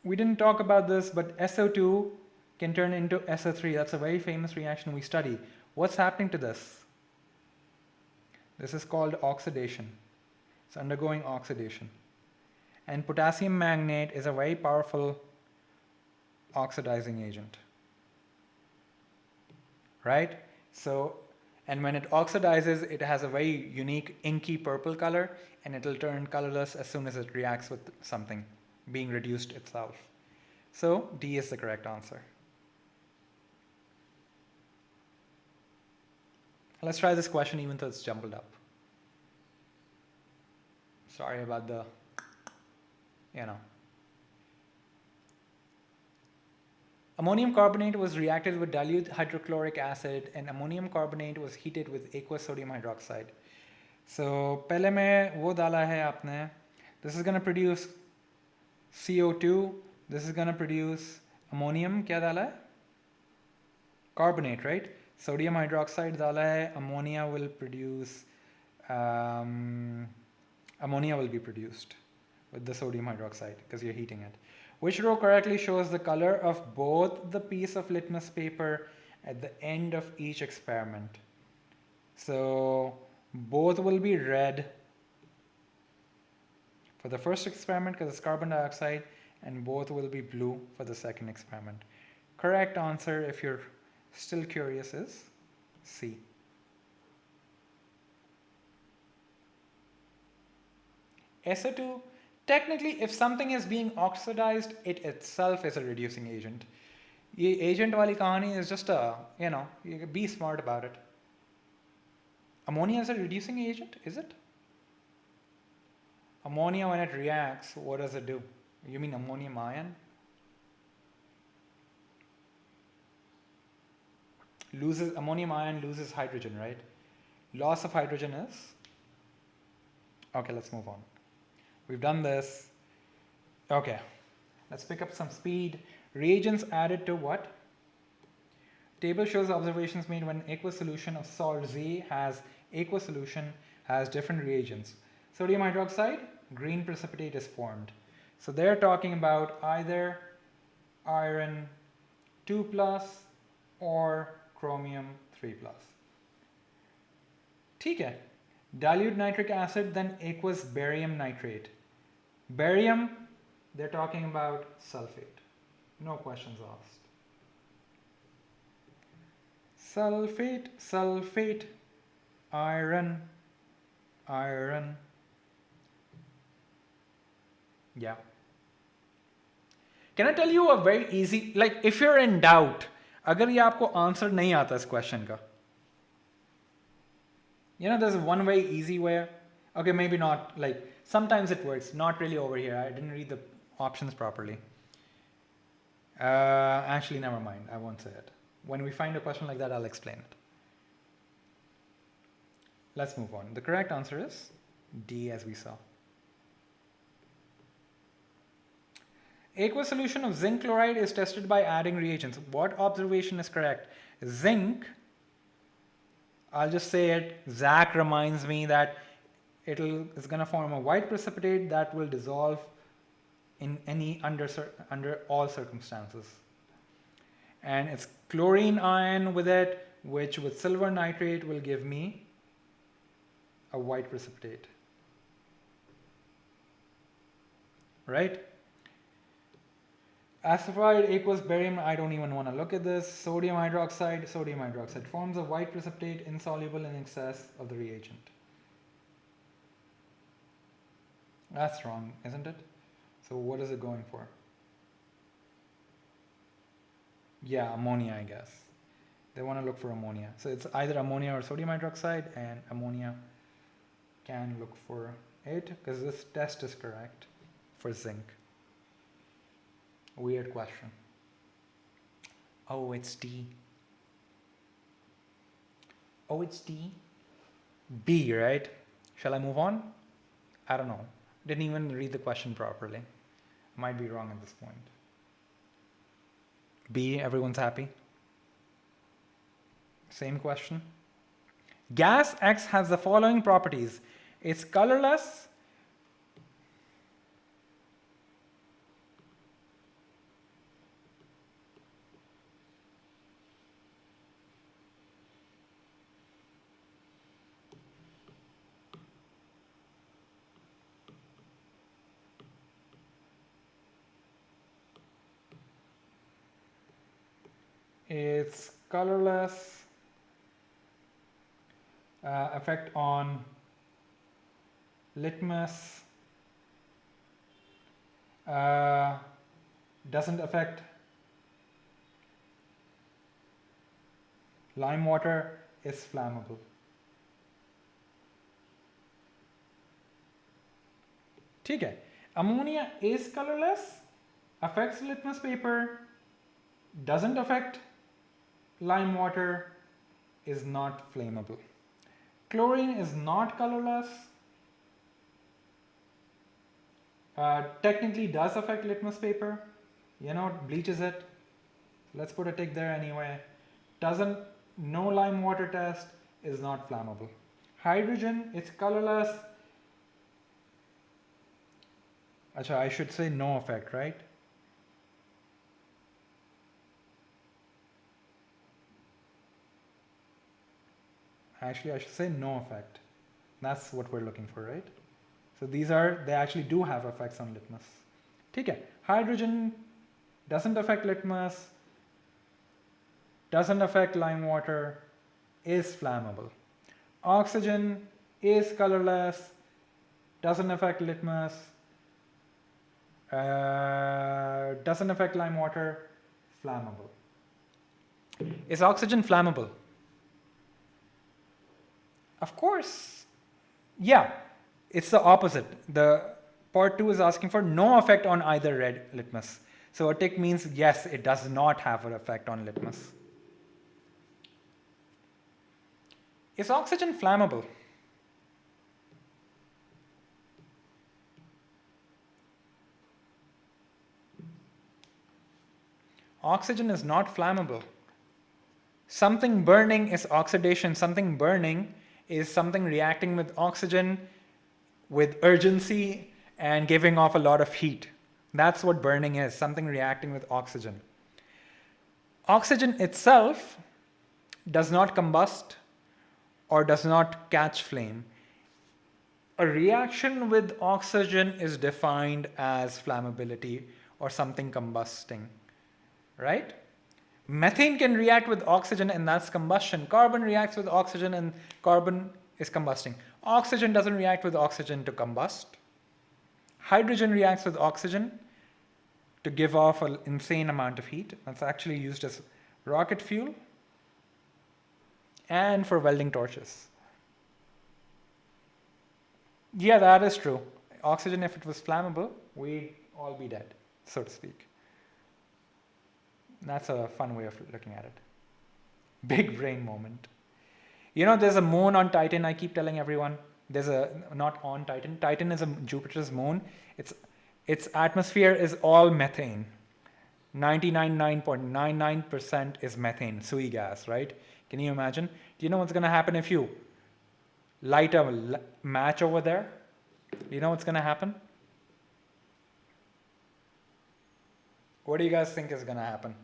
We didn't talk about this, but SO2 can turn into SO3. That's a very famous reaction we study. What's happening to this? This is called oxidation. It's undergoing oxidation. And potassium manganate is a very powerful oxidizing agent. Right? So, and when it oxidizes, it has a very unique inky purple color, and it'll turn colorless as soon as it reacts with something being reduced itself. So D is the correct answer. Let's try this question even though it's jumbled up. Sorry about the, Ammonium carbonate was reacted with dilute hydrochloric acid, and ammonium carbonate was heated with aqueous sodium hydroxide. So पहले में वो डाला है आपने. This is going to produce CO2. This is going to produce ammonium. क्या डाला है? Carbonate, right? Sodium hydroxide डाला है. Ammonia will be produced with the sodium hydroxide because you're heating it. Which row correctly shows the color of both the piece of litmus paper at the end of each experiment? So both will be red for the first experiment because it's carbon dioxide, and both will be blue for the second experiment. Correct answer, if you're still curious, is C. SO2, technically, if something is being oxidized, it itself is a reducing agent. Ye agent wali kahani is just a, you be smart about it. Ammonia is a reducing agent, is it? Ammonia, when it reacts, what does it do? You mean ammonium ion? Ammonium ion loses hydrogen, right? Loss of hydrogen is? Okay, let's move on. We've done this. Okay, let's pick up some speed. Reagents added to what? Table shows observations made when aqueous solution of salt Z has aqueous solution has different reagents. Sodium hydroxide, green precipitate is formed. So they're talking about either iron 2+ or chromium 3+. ठीक है. Dilute nitric acid, then aqueous barium nitrate. Barium, they're talking about sulfate. No questions asked. Sulfate, iron. Yeah. Can I tell you a very easy, like if you're in doubt, अगर ये आपको answer नहीं आता इस question का, there's one way, easy way. Okay, maybe not, like sometimes it works, not really over here. I didn't read the options properly. Actually, never mind, I won't say it. When we find a question like that, I'll explain it. Let's move on. The correct answer is D, as we saw. Aqueous solution of zinc chloride is tested by adding reagents. What observation is correct? Zinc, I'll just say it, Zach reminds me that it's going to form a white precipitate that will dissolve in under all circumstances. And it's chlorine ion with it, which with silver nitrate will give me a white precipitate. Right? Acidified aqueous barium, I don't even want to look at this. Sodium hydroxide forms a white precipitate insoluble in excess of the reagent. That's wrong, isn't it? So what is it going for? Yeah, ammonia, I guess. They want to look for ammonia. So it's either ammonia or sodium hydroxide, and ammonia can look for it because this test is correct for zinc. Weird question. Oh, it's D. Oh, it's D. B, right? Shall I move on? I don't know. Didn't even read the question properly. Might be wrong at this point. B, everyone's happy? Same question. Gas X has the following properties. It's colorless. It's colorless. Effect on litmus. Doesn't affect lime water, is flammable. ठीक है. Ammonia is colorless, affects litmus paper, doesn't affect lime water, is not flammable. Chlorine is not colorless. Technically does affect litmus paper. You know, bleaches it. Let's put a tick there anyway. Doesn't, no lime water test, is not flammable. Hydrogen, it's colorless. Acha, I should say no effect, right? Actually, I should say no effect. That's what we're looking for, right? So these are, they actually do have effects on litmus. ठीक है. Hydrogen doesn't affect litmus, doesn't affect lime water, is flammable. Oxygen is colorless, doesn't affect litmus, doesn't affect lime water, flammable. Is oxygen flammable? Of course. Yeah, it's the opposite. The part 2 is asking for no effect on either red litmus. So a tick means yes, it does not have an effect on litmus. Is oxygen flammable? Oxygen is not flammable. Something burning is oxidation. Something burning is something reacting with oxygen with urgency and giving off a lot of heat. That's what burning is, something reacting with oxygen. Oxygen itself does not combust or does not catch flame. A reaction with oxygen is defined as flammability or something combusting, right? Methane can react with oxygen and that's combustion. Carbon reacts with oxygen and carbon is combusting. Oxygen doesn't react with oxygen to combust. Hydrogen reacts with oxygen to give off an insane amount of heat. That's actually used as rocket fuel and for welding torches. Yeah, that is true. Oxygen, if it was flammable, we'd all be dead, so to speak. That's a fun way of looking at it. Big brain moment. You know, there's a moon on Titan, I keep telling everyone. There's a, not on Titan. Titan is Jupiter's moon. Its atmosphere is all methane. 99.99% is methane, sui gas, right? Can you imagine? Do you know what's going to happen if you light a match over there? Do you know what's going to happen? What do you guys think is going to happen?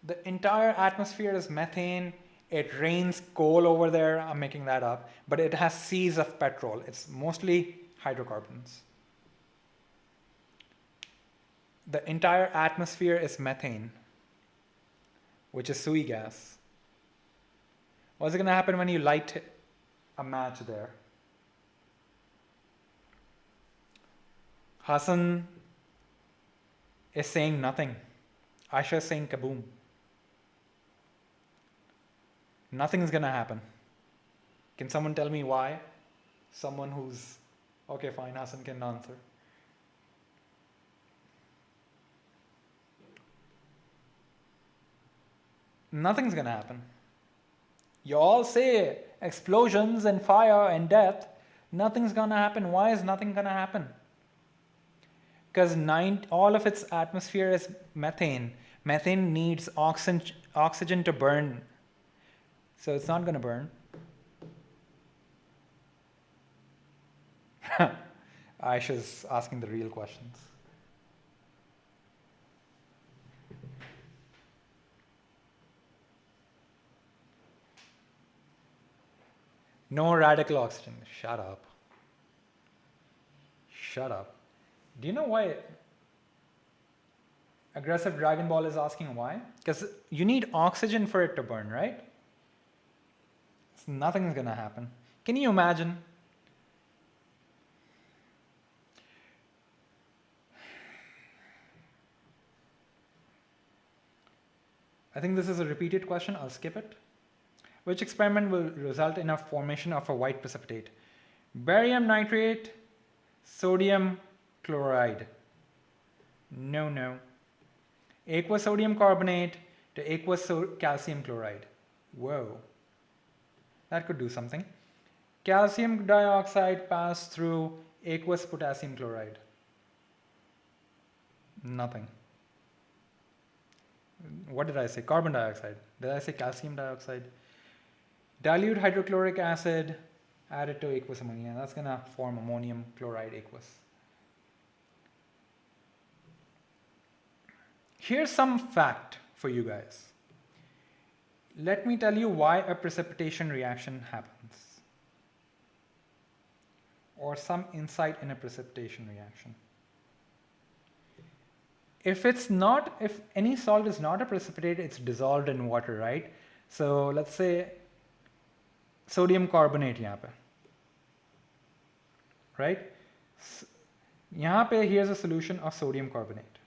The entire atmosphere is methane. It rains coal over there. I'm making that up. But it has seas of petrol. It's mostly hydrocarbons. The entire atmosphere is methane, which is sui gas. What's going to happen when you light a match there. Hassan is saying nothing. Aisha is saying kaboom. Nothing's gonna happen. Can someone tell me why? Someone who's... Okay, fine, Hassan can answer. Nothing's gonna happen. You all say explosions and fire and death. Nothing's gonna happen. Why is nothing gonna happen? Because all of its atmosphere is methane. Methane needs oxygen to burn. So it's not gonna burn. Aisha's asking the real questions. No radical oxygen. Shut up. Shut up. Do you know why Aggressive Dragon Ball is asking why? Because you need oxygen for it to burn, right? So nothing's gonna happen. Can you imagine? I think this is a repeated question. I'll skip it. Which experiment will result in a formation of a white precipitate? Barium nitrate, sodium chloride. No. Aqueous sodium carbonate to aqueous calcium chloride. Whoa. That could do something. Calcium dioxide passed through aqueous potassium chloride. Nothing. What did I say? Carbon dioxide. Did I say calcium dioxide? Dilute hydrochloric acid added to aqueous ammonia. That's going to form ammonium chloride aqueous. Here's some fact for you guys. Let me tell you why a precipitation reaction happens. Or some insight in a precipitation reaction. If any salt is not a precipitate, it's dissolved in water, right? So let's say sodium carbonate यहाँ पे, right? यहाँ पे here's a solution of sodium carbonate.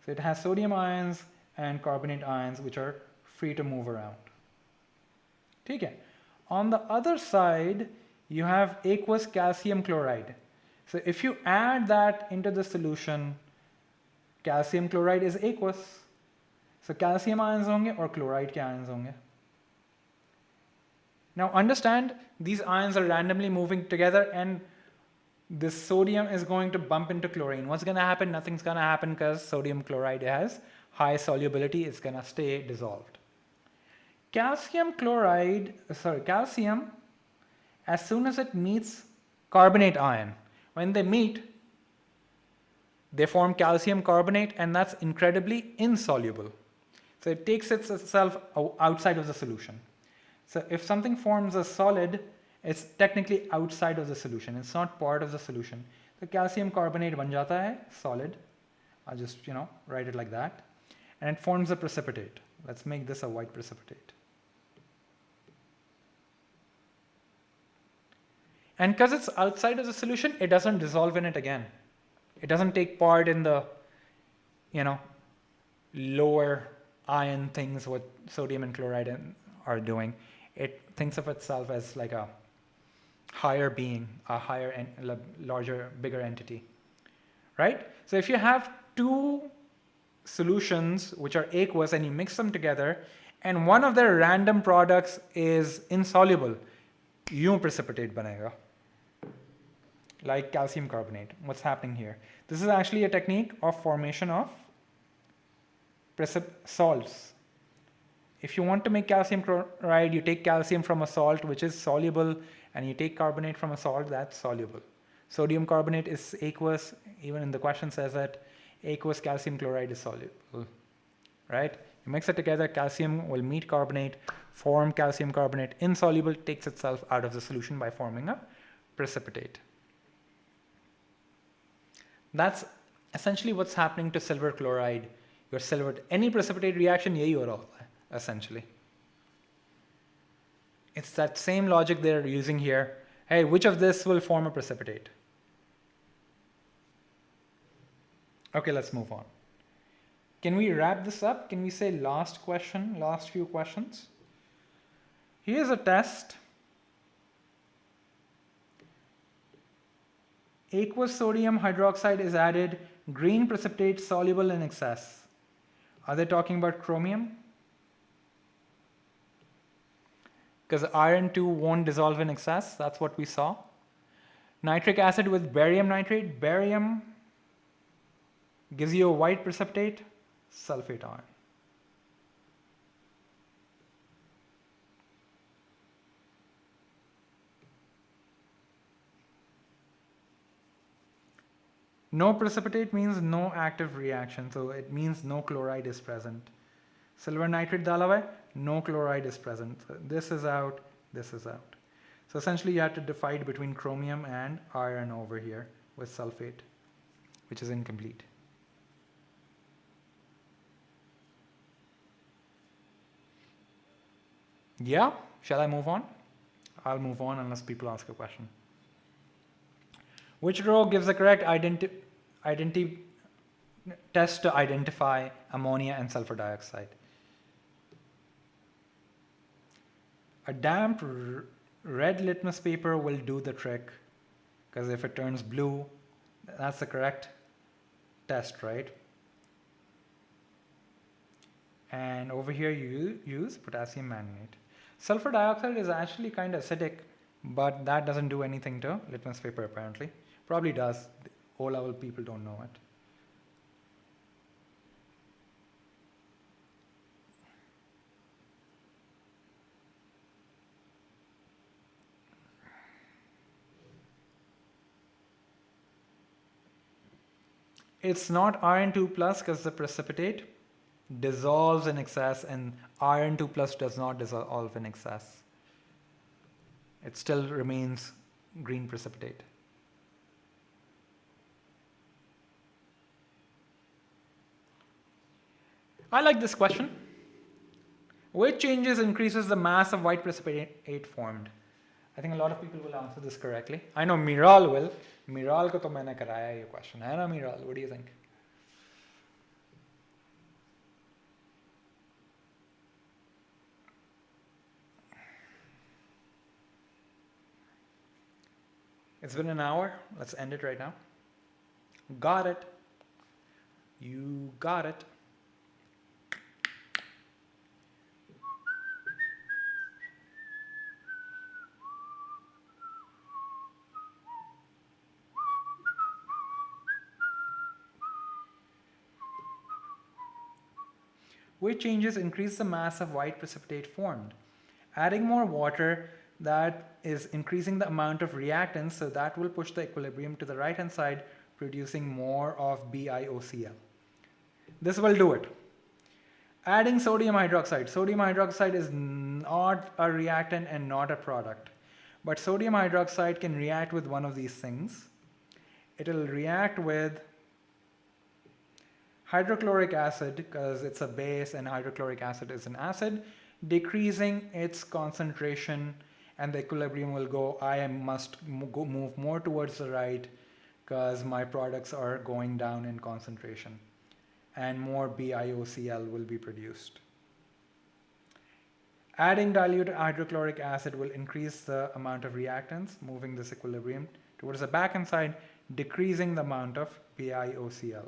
So it has sodium ions and carbonate ions which are free to move around. ठीक है? On the other side, you have aqueous calcium chloride. So if you add that into the solution, calcium chloride is aqueous. So calcium ions होंगे और chloride के ions होंगे. Now understand, these ions are randomly moving together and this sodium is going to bump into chlorine. What's going to happen? Nothing's going to happen because sodium chloride has high solubility. It's going to stay dissolved. Calcium, as soon as it meets carbonate ion, when they meet, they form calcium carbonate, and that's incredibly insoluble. So it takes itself outside of the solution. So if something forms a solid, it's technically outside of the solution. It's not part of the solution. The calcium carbonate ban jata hai, solid. I'll just, write it like that. And it forms a precipitate. Let's make this a white precipitate. And because it's outside of the solution, it doesn't dissolve in it again. It doesn't take part in the, lower ion things what sodium and chloride are doing. It thinks of itself as like a higher being, a higher, larger, bigger entity, right? So if you have two solutions which are aqueous and you mix them together and one of their random products is insoluble, यूं precipitate banega. Like calcium carbonate. What's happening here? This is actually a technique of formation of salts. If you want to make calcium chloride, you take calcium from a salt which is soluble, and you take carbonate from a salt that's soluble. Sodium carbonate is aqueous. Even in the question says that aqueous calcium chloride is soluble, right? You mix it together, calcium will meet carbonate, form calcium carbonate, insoluble, takes itself out of the solution by forming a precipitate. That's essentially what's happening to silver chloride. Any precipitate reaction, yahi ho raha hota hai, essentially. It's that same logic they're using here. Hey, which of this will form a precipitate? Okay, let's move on. Can we wrap this up? Can we say last question, last few questions? Here's a test. Aqueous sodium hydroxide is added, green precipitate soluble in excess. Are they talking about chromium? Because iron 2 won't dissolve in excess, that's what we saw. Nitric acid with barium nitrate, barium gives you a white precipitate, sulfate ion. No precipitate means no active reaction, so it means no chloride is present. Silver nitrate dalawai, no chloride is present. So this is out, this is out. So essentially you have to divide between chromium and iron over here with sulfate, which is incomplete. Yeah, shall I move on? I'll move on unless people ask a question. Which row gives the correct test to identify ammonia and sulfur dioxide? A damp red litmus paper will do the trick, because if it turns blue, that's the correct test, right? And over here you use potassium manganate. Sulfur dioxide is actually kind of acidic, but that doesn't do anything to litmus paper apparently. Probably does. O-level people don't know it. It's not iron 2 plus because the precipitate dissolves in excess, and iron 2 plus does not dissolve in excess. It still remains green precipitate. I like this question. Which changes increases the mass of white precipitate formed? I think a lot of people will answer this correctly. I know Miral will. Miral ko to maine karaya ye question. Hai na Miral? What do you think? It's been an hour. Let's end it right now. Got it. You got it. Which changes increase the mass of white precipitate formed? Adding more water, that is increasing the amount of reactants, so that will push the equilibrium to the right hand side, producing more of BiOCl. This will do it. Adding sodium hydroxide. Sodium hydroxide is not a reactant and not a product. But sodium hydroxide can react with one of these things. It will react with hydrochloric acid, because it's a base and hydrochloric acid is an acid, decreasing its concentration, and the equilibrium will go, I must move more towards the right because my products are going down in concentration, and more BiOCl will be produced. Adding dilute hydrochloric acid will increase the amount of reactants, moving this equilibrium towards the back hand side, decreasing the amount of BiOCl.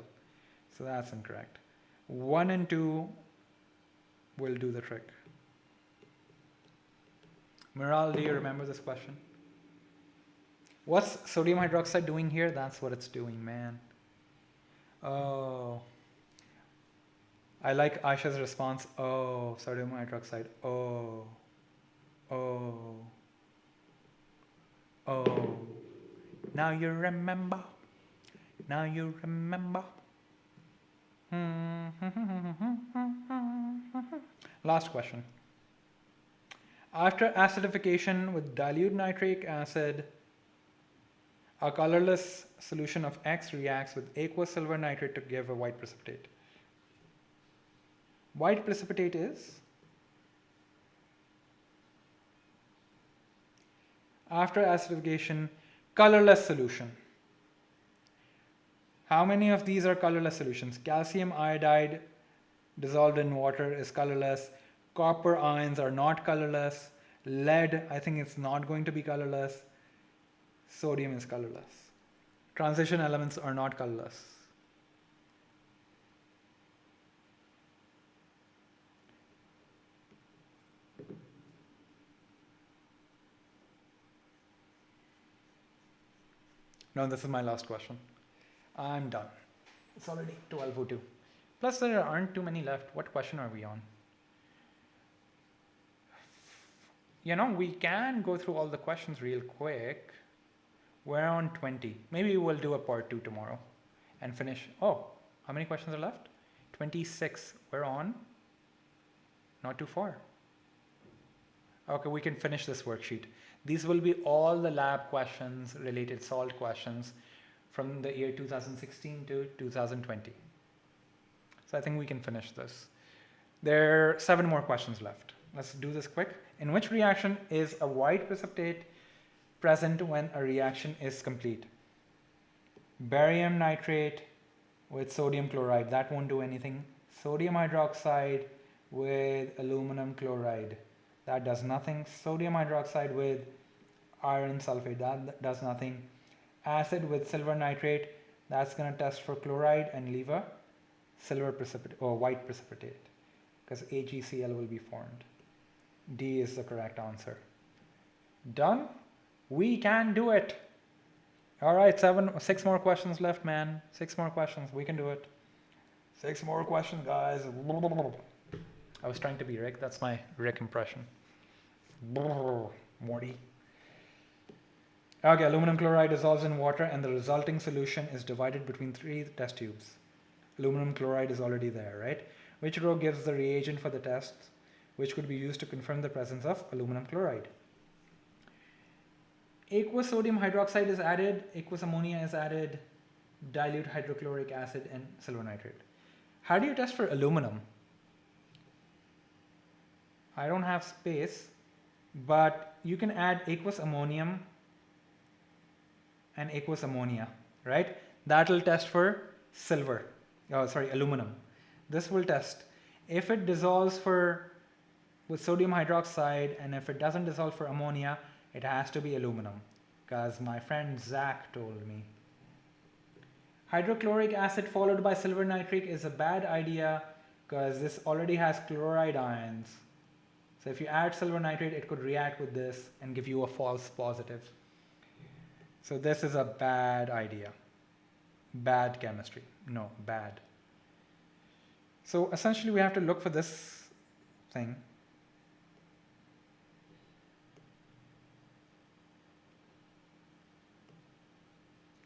So that's incorrect. 1 and 2 will do the trick. Miral, do you remember this question? What's sodium hydroxide doing here? That's what it's doing, man. Oh. I like Aisha's response. Oh, sodium hydroxide. Oh. Oh. Oh. Now you remember. Now you remember. Last question. After acidification with dilute nitric acid, a colorless solution of X reacts with aqueous silver nitrate to give a white precipitate. White precipitate is After acidification, colorless solution. How many of these are colorless solutions? Calcium iodide dissolved in water is colorless. Copper ions are not colorless. Lead, I think it's not going to be colorless. Sodium is colorless. Transition elements are not colorless. No, this is my last question. I'm done. It's already 12:02. Plus, there aren't too many left. What question are we on? You know, we can go through all the questions real quick. We're on 20. Maybe we'll do a part 2 tomorrow and finish. Oh, how many questions are left? 26. We're on. Not too far. Okay, we can finish this worksheet. These will be all the lab questions, related SALT questions from the year 2016 to 2020. So I think we can finish this. There are 7 more questions left. Let's do this quick. In which reaction is a white precipitate present when a reaction is complete? Barium nitrate with sodium chloride, that won't do anything. Sodium hydroxide with aluminum chloride, that does nothing. Sodium hydroxide with iron sulfate, that does nothing. Acid with silver nitrate, that's going to test for chloride and leave a silver precipitate or white precipitate because AgCl will be formed. D is the correct answer. Done? We can do it. All right, 6 more questions left, man. 6 more questions. We can do it. 6 more questions, guys. I was trying to be Rick. That's my Rick impression. Morty. Okay, aluminum chloride dissolves in water and the resulting solution is divided between 3 test tubes. Aluminum chloride is already there, right? Which row gives the reagent for the test, which could be used to confirm the presence of aluminum chloride? Aqueous sodium hydroxide is added, aqueous ammonia is added, dilute hydrochloric acid and silver nitrate. How do you test for aluminum? I don't have space, but you can add aqueous ammonium and aqueous ammonia, right? That will test for aluminum. This will test. If it dissolves with sodium hydroxide and if it doesn't dissolve for ammonia, it has to be aluminum because my friend Zach told me. Hydrochloric acid followed by silver nitrate is a bad idea because this already has chloride ions. So if you add silver nitrate, it could react with this and give you a false positive. So this is a bad idea. Bad chemistry. No, bad. So essentially we have to look for this thing.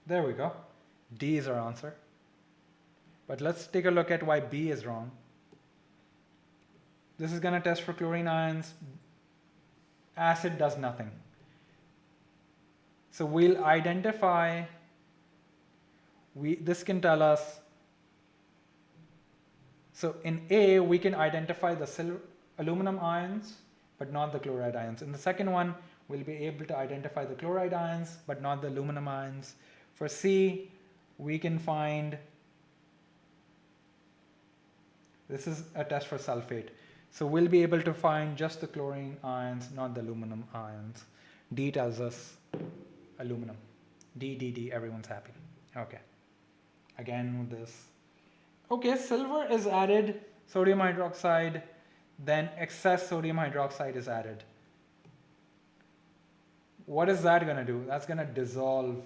There we go. D is our answer. But let's take a look at why B is wrong. This is going to test for chlorine ions. Acid does nothing. So we'll identify, this can tell us, so in A we can identify the aluminum ions but not the chloride ions. In the second one we'll be able to identify the chloride ions but not the aluminum ions. For C we can find, this is a test for sulfate. So we'll be able to find just the chlorine ions, not the aluminum ions. D tells us aluminum. D, everyone's happy. Okay. Again with this. Okay, silver is added, sodium hydroxide, then excess sodium hydroxide is added. What is that going to do? That's going to dissolve.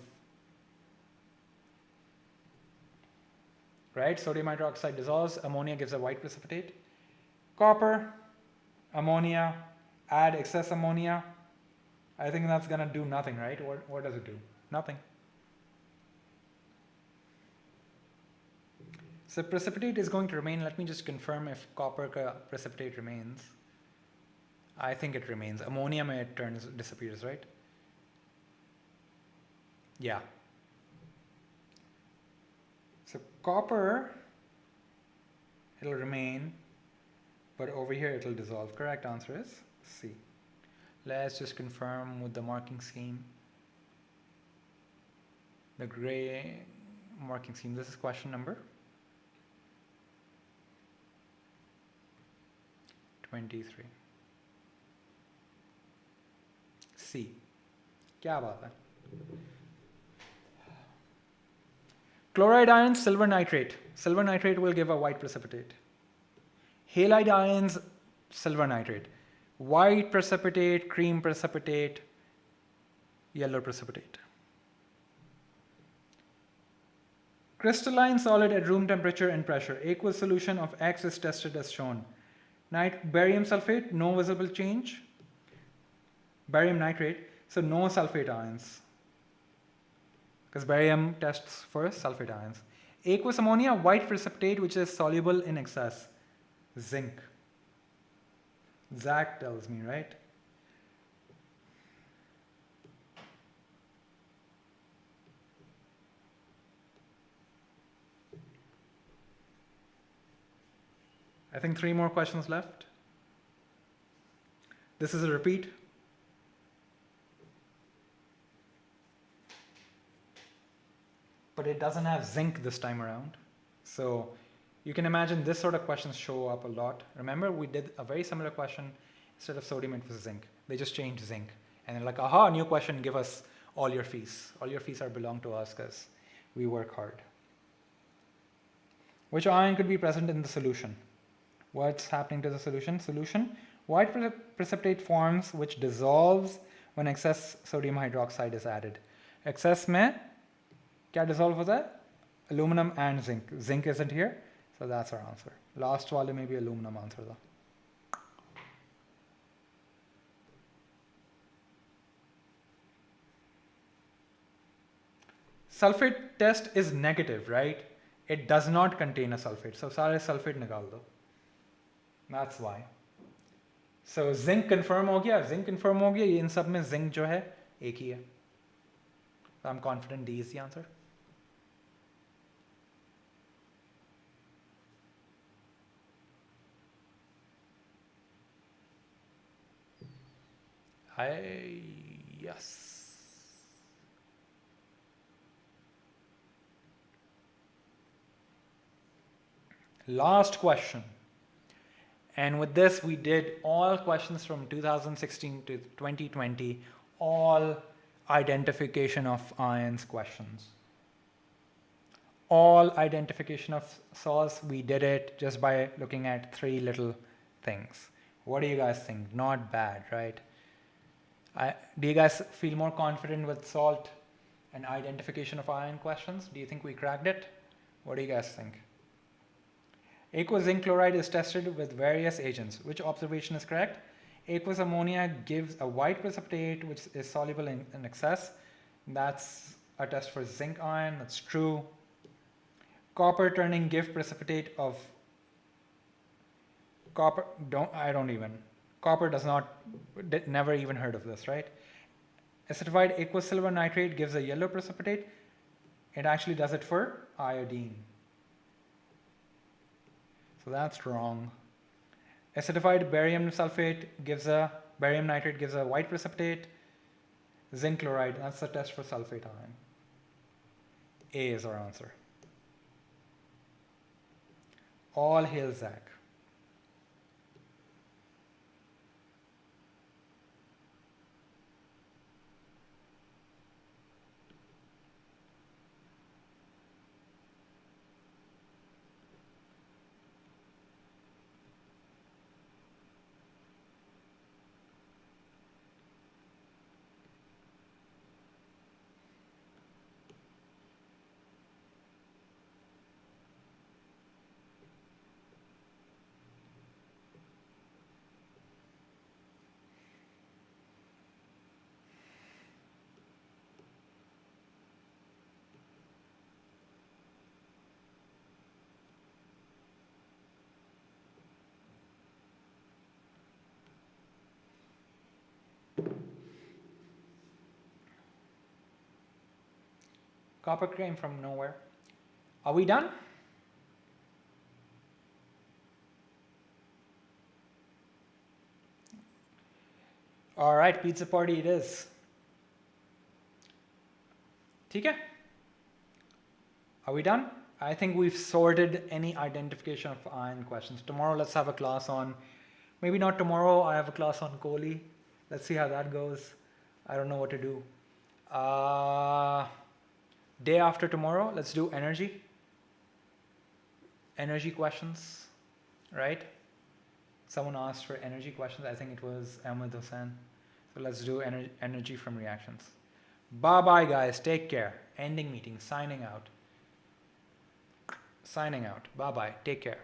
Right? Sodium hydroxide dissolves, ammonia gives a white precipitate. Copper, ammonia, add excess ammonia. I think that's going to do nothing, right? What does it do? Nothing. So precipitate is going to remain. Let me just confirm if copper precipitate remains. I think it remains. Ammonium it disappears, right? Yeah. So copper, it'll remain, but over here it'll dissolve. Correct answer is C. Let's just confirm with the marking scheme. The gray marking scheme. This is question number 23. C. क्या बात है? Chloride ions, silver nitrate. Silver nitrate will give a white precipitate. Halide ions, silver nitrate. White precipitate, cream precipitate, yellow precipitate. Crystalline solid at room temperature and pressure. Aqueous solution of X is tested as shown. Barium sulfate, no visible change. Barium nitrate, so no sulfate ions. Because barium tests for sulfate ions. Aqueous ammonia, white precipitate which is soluble in excess. Zinc. Zach tells me, right? I think 3 more questions left. This is a repeat. But it doesn't have zinc this time around. So you can imagine this sort of questions show up a lot. Remember, we did a very similar question. Instead of sodium, it was zinc. They just changed zinc. And they're like, aha, new question, give us all your fees. All your fees belong to us because we work hard. Which ion could be present in the solution? What's happening to the solution? Solution, white precipitate forms which dissolves when excess sodium hydroxide is added. Excess में क्या dissolve होता है? Aluminum and zinc. Zinc isn't here, so that's our answer. Last वाले में भी aluminum answer था. Sulfate test is negative, right? It does not contain a sulfate. So सारे sulfate निकाल दो. That's why. So zinc confirm हो गया. Zinc confirm हो गया. ये इन सब में zinc जो है एक ही है. So I'm confident D is the answer. Yes. Last question. And with this, we did all questions from 2016 to 2020, all identification of ions questions. All identification of salts, we did it just by looking at 3 little things. What do you guys think? Not bad, right? Do you guys feel more confident with salt and identification of ion questions? Do you think we cracked it? What do you guys think? Aqueous zinc chloride is tested with various agents. Which observation is correct? Aqueous ammonia gives a white precipitate which is soluble in excess. That's a test for zinc ion. That's true. Copper turning give precipitate of copper. Copper does not, never even heard of this, right? Acidified aqueous silver nitrate gives a yellow precipitate. It actually does it for iodine. So that's wrong. Acidified barium sulfate barium nitrate gives a white precipitate. Zinc chloride, that's the test for sulfate ion. A is our answer. All hail Zach. Copper came from nowhere. Are we done? All right, pizza party it is. ठीक है? Are we done? I think we've sorted any identification of iron questions. Tomorrow, let's have a class on, maybe not tomorrow, I have a class on Kohli. Let's see how that goes. I don't know what to do. Day after tomorrow, let's do energy. Energy questions, right? Someone asked for energy questions. I think it was Ahmed Hussain. So let's do energy from reactions. Bye-bye, guys. Take care. Ending meeting. Signing out. Signing out. Bye-bye. Take care.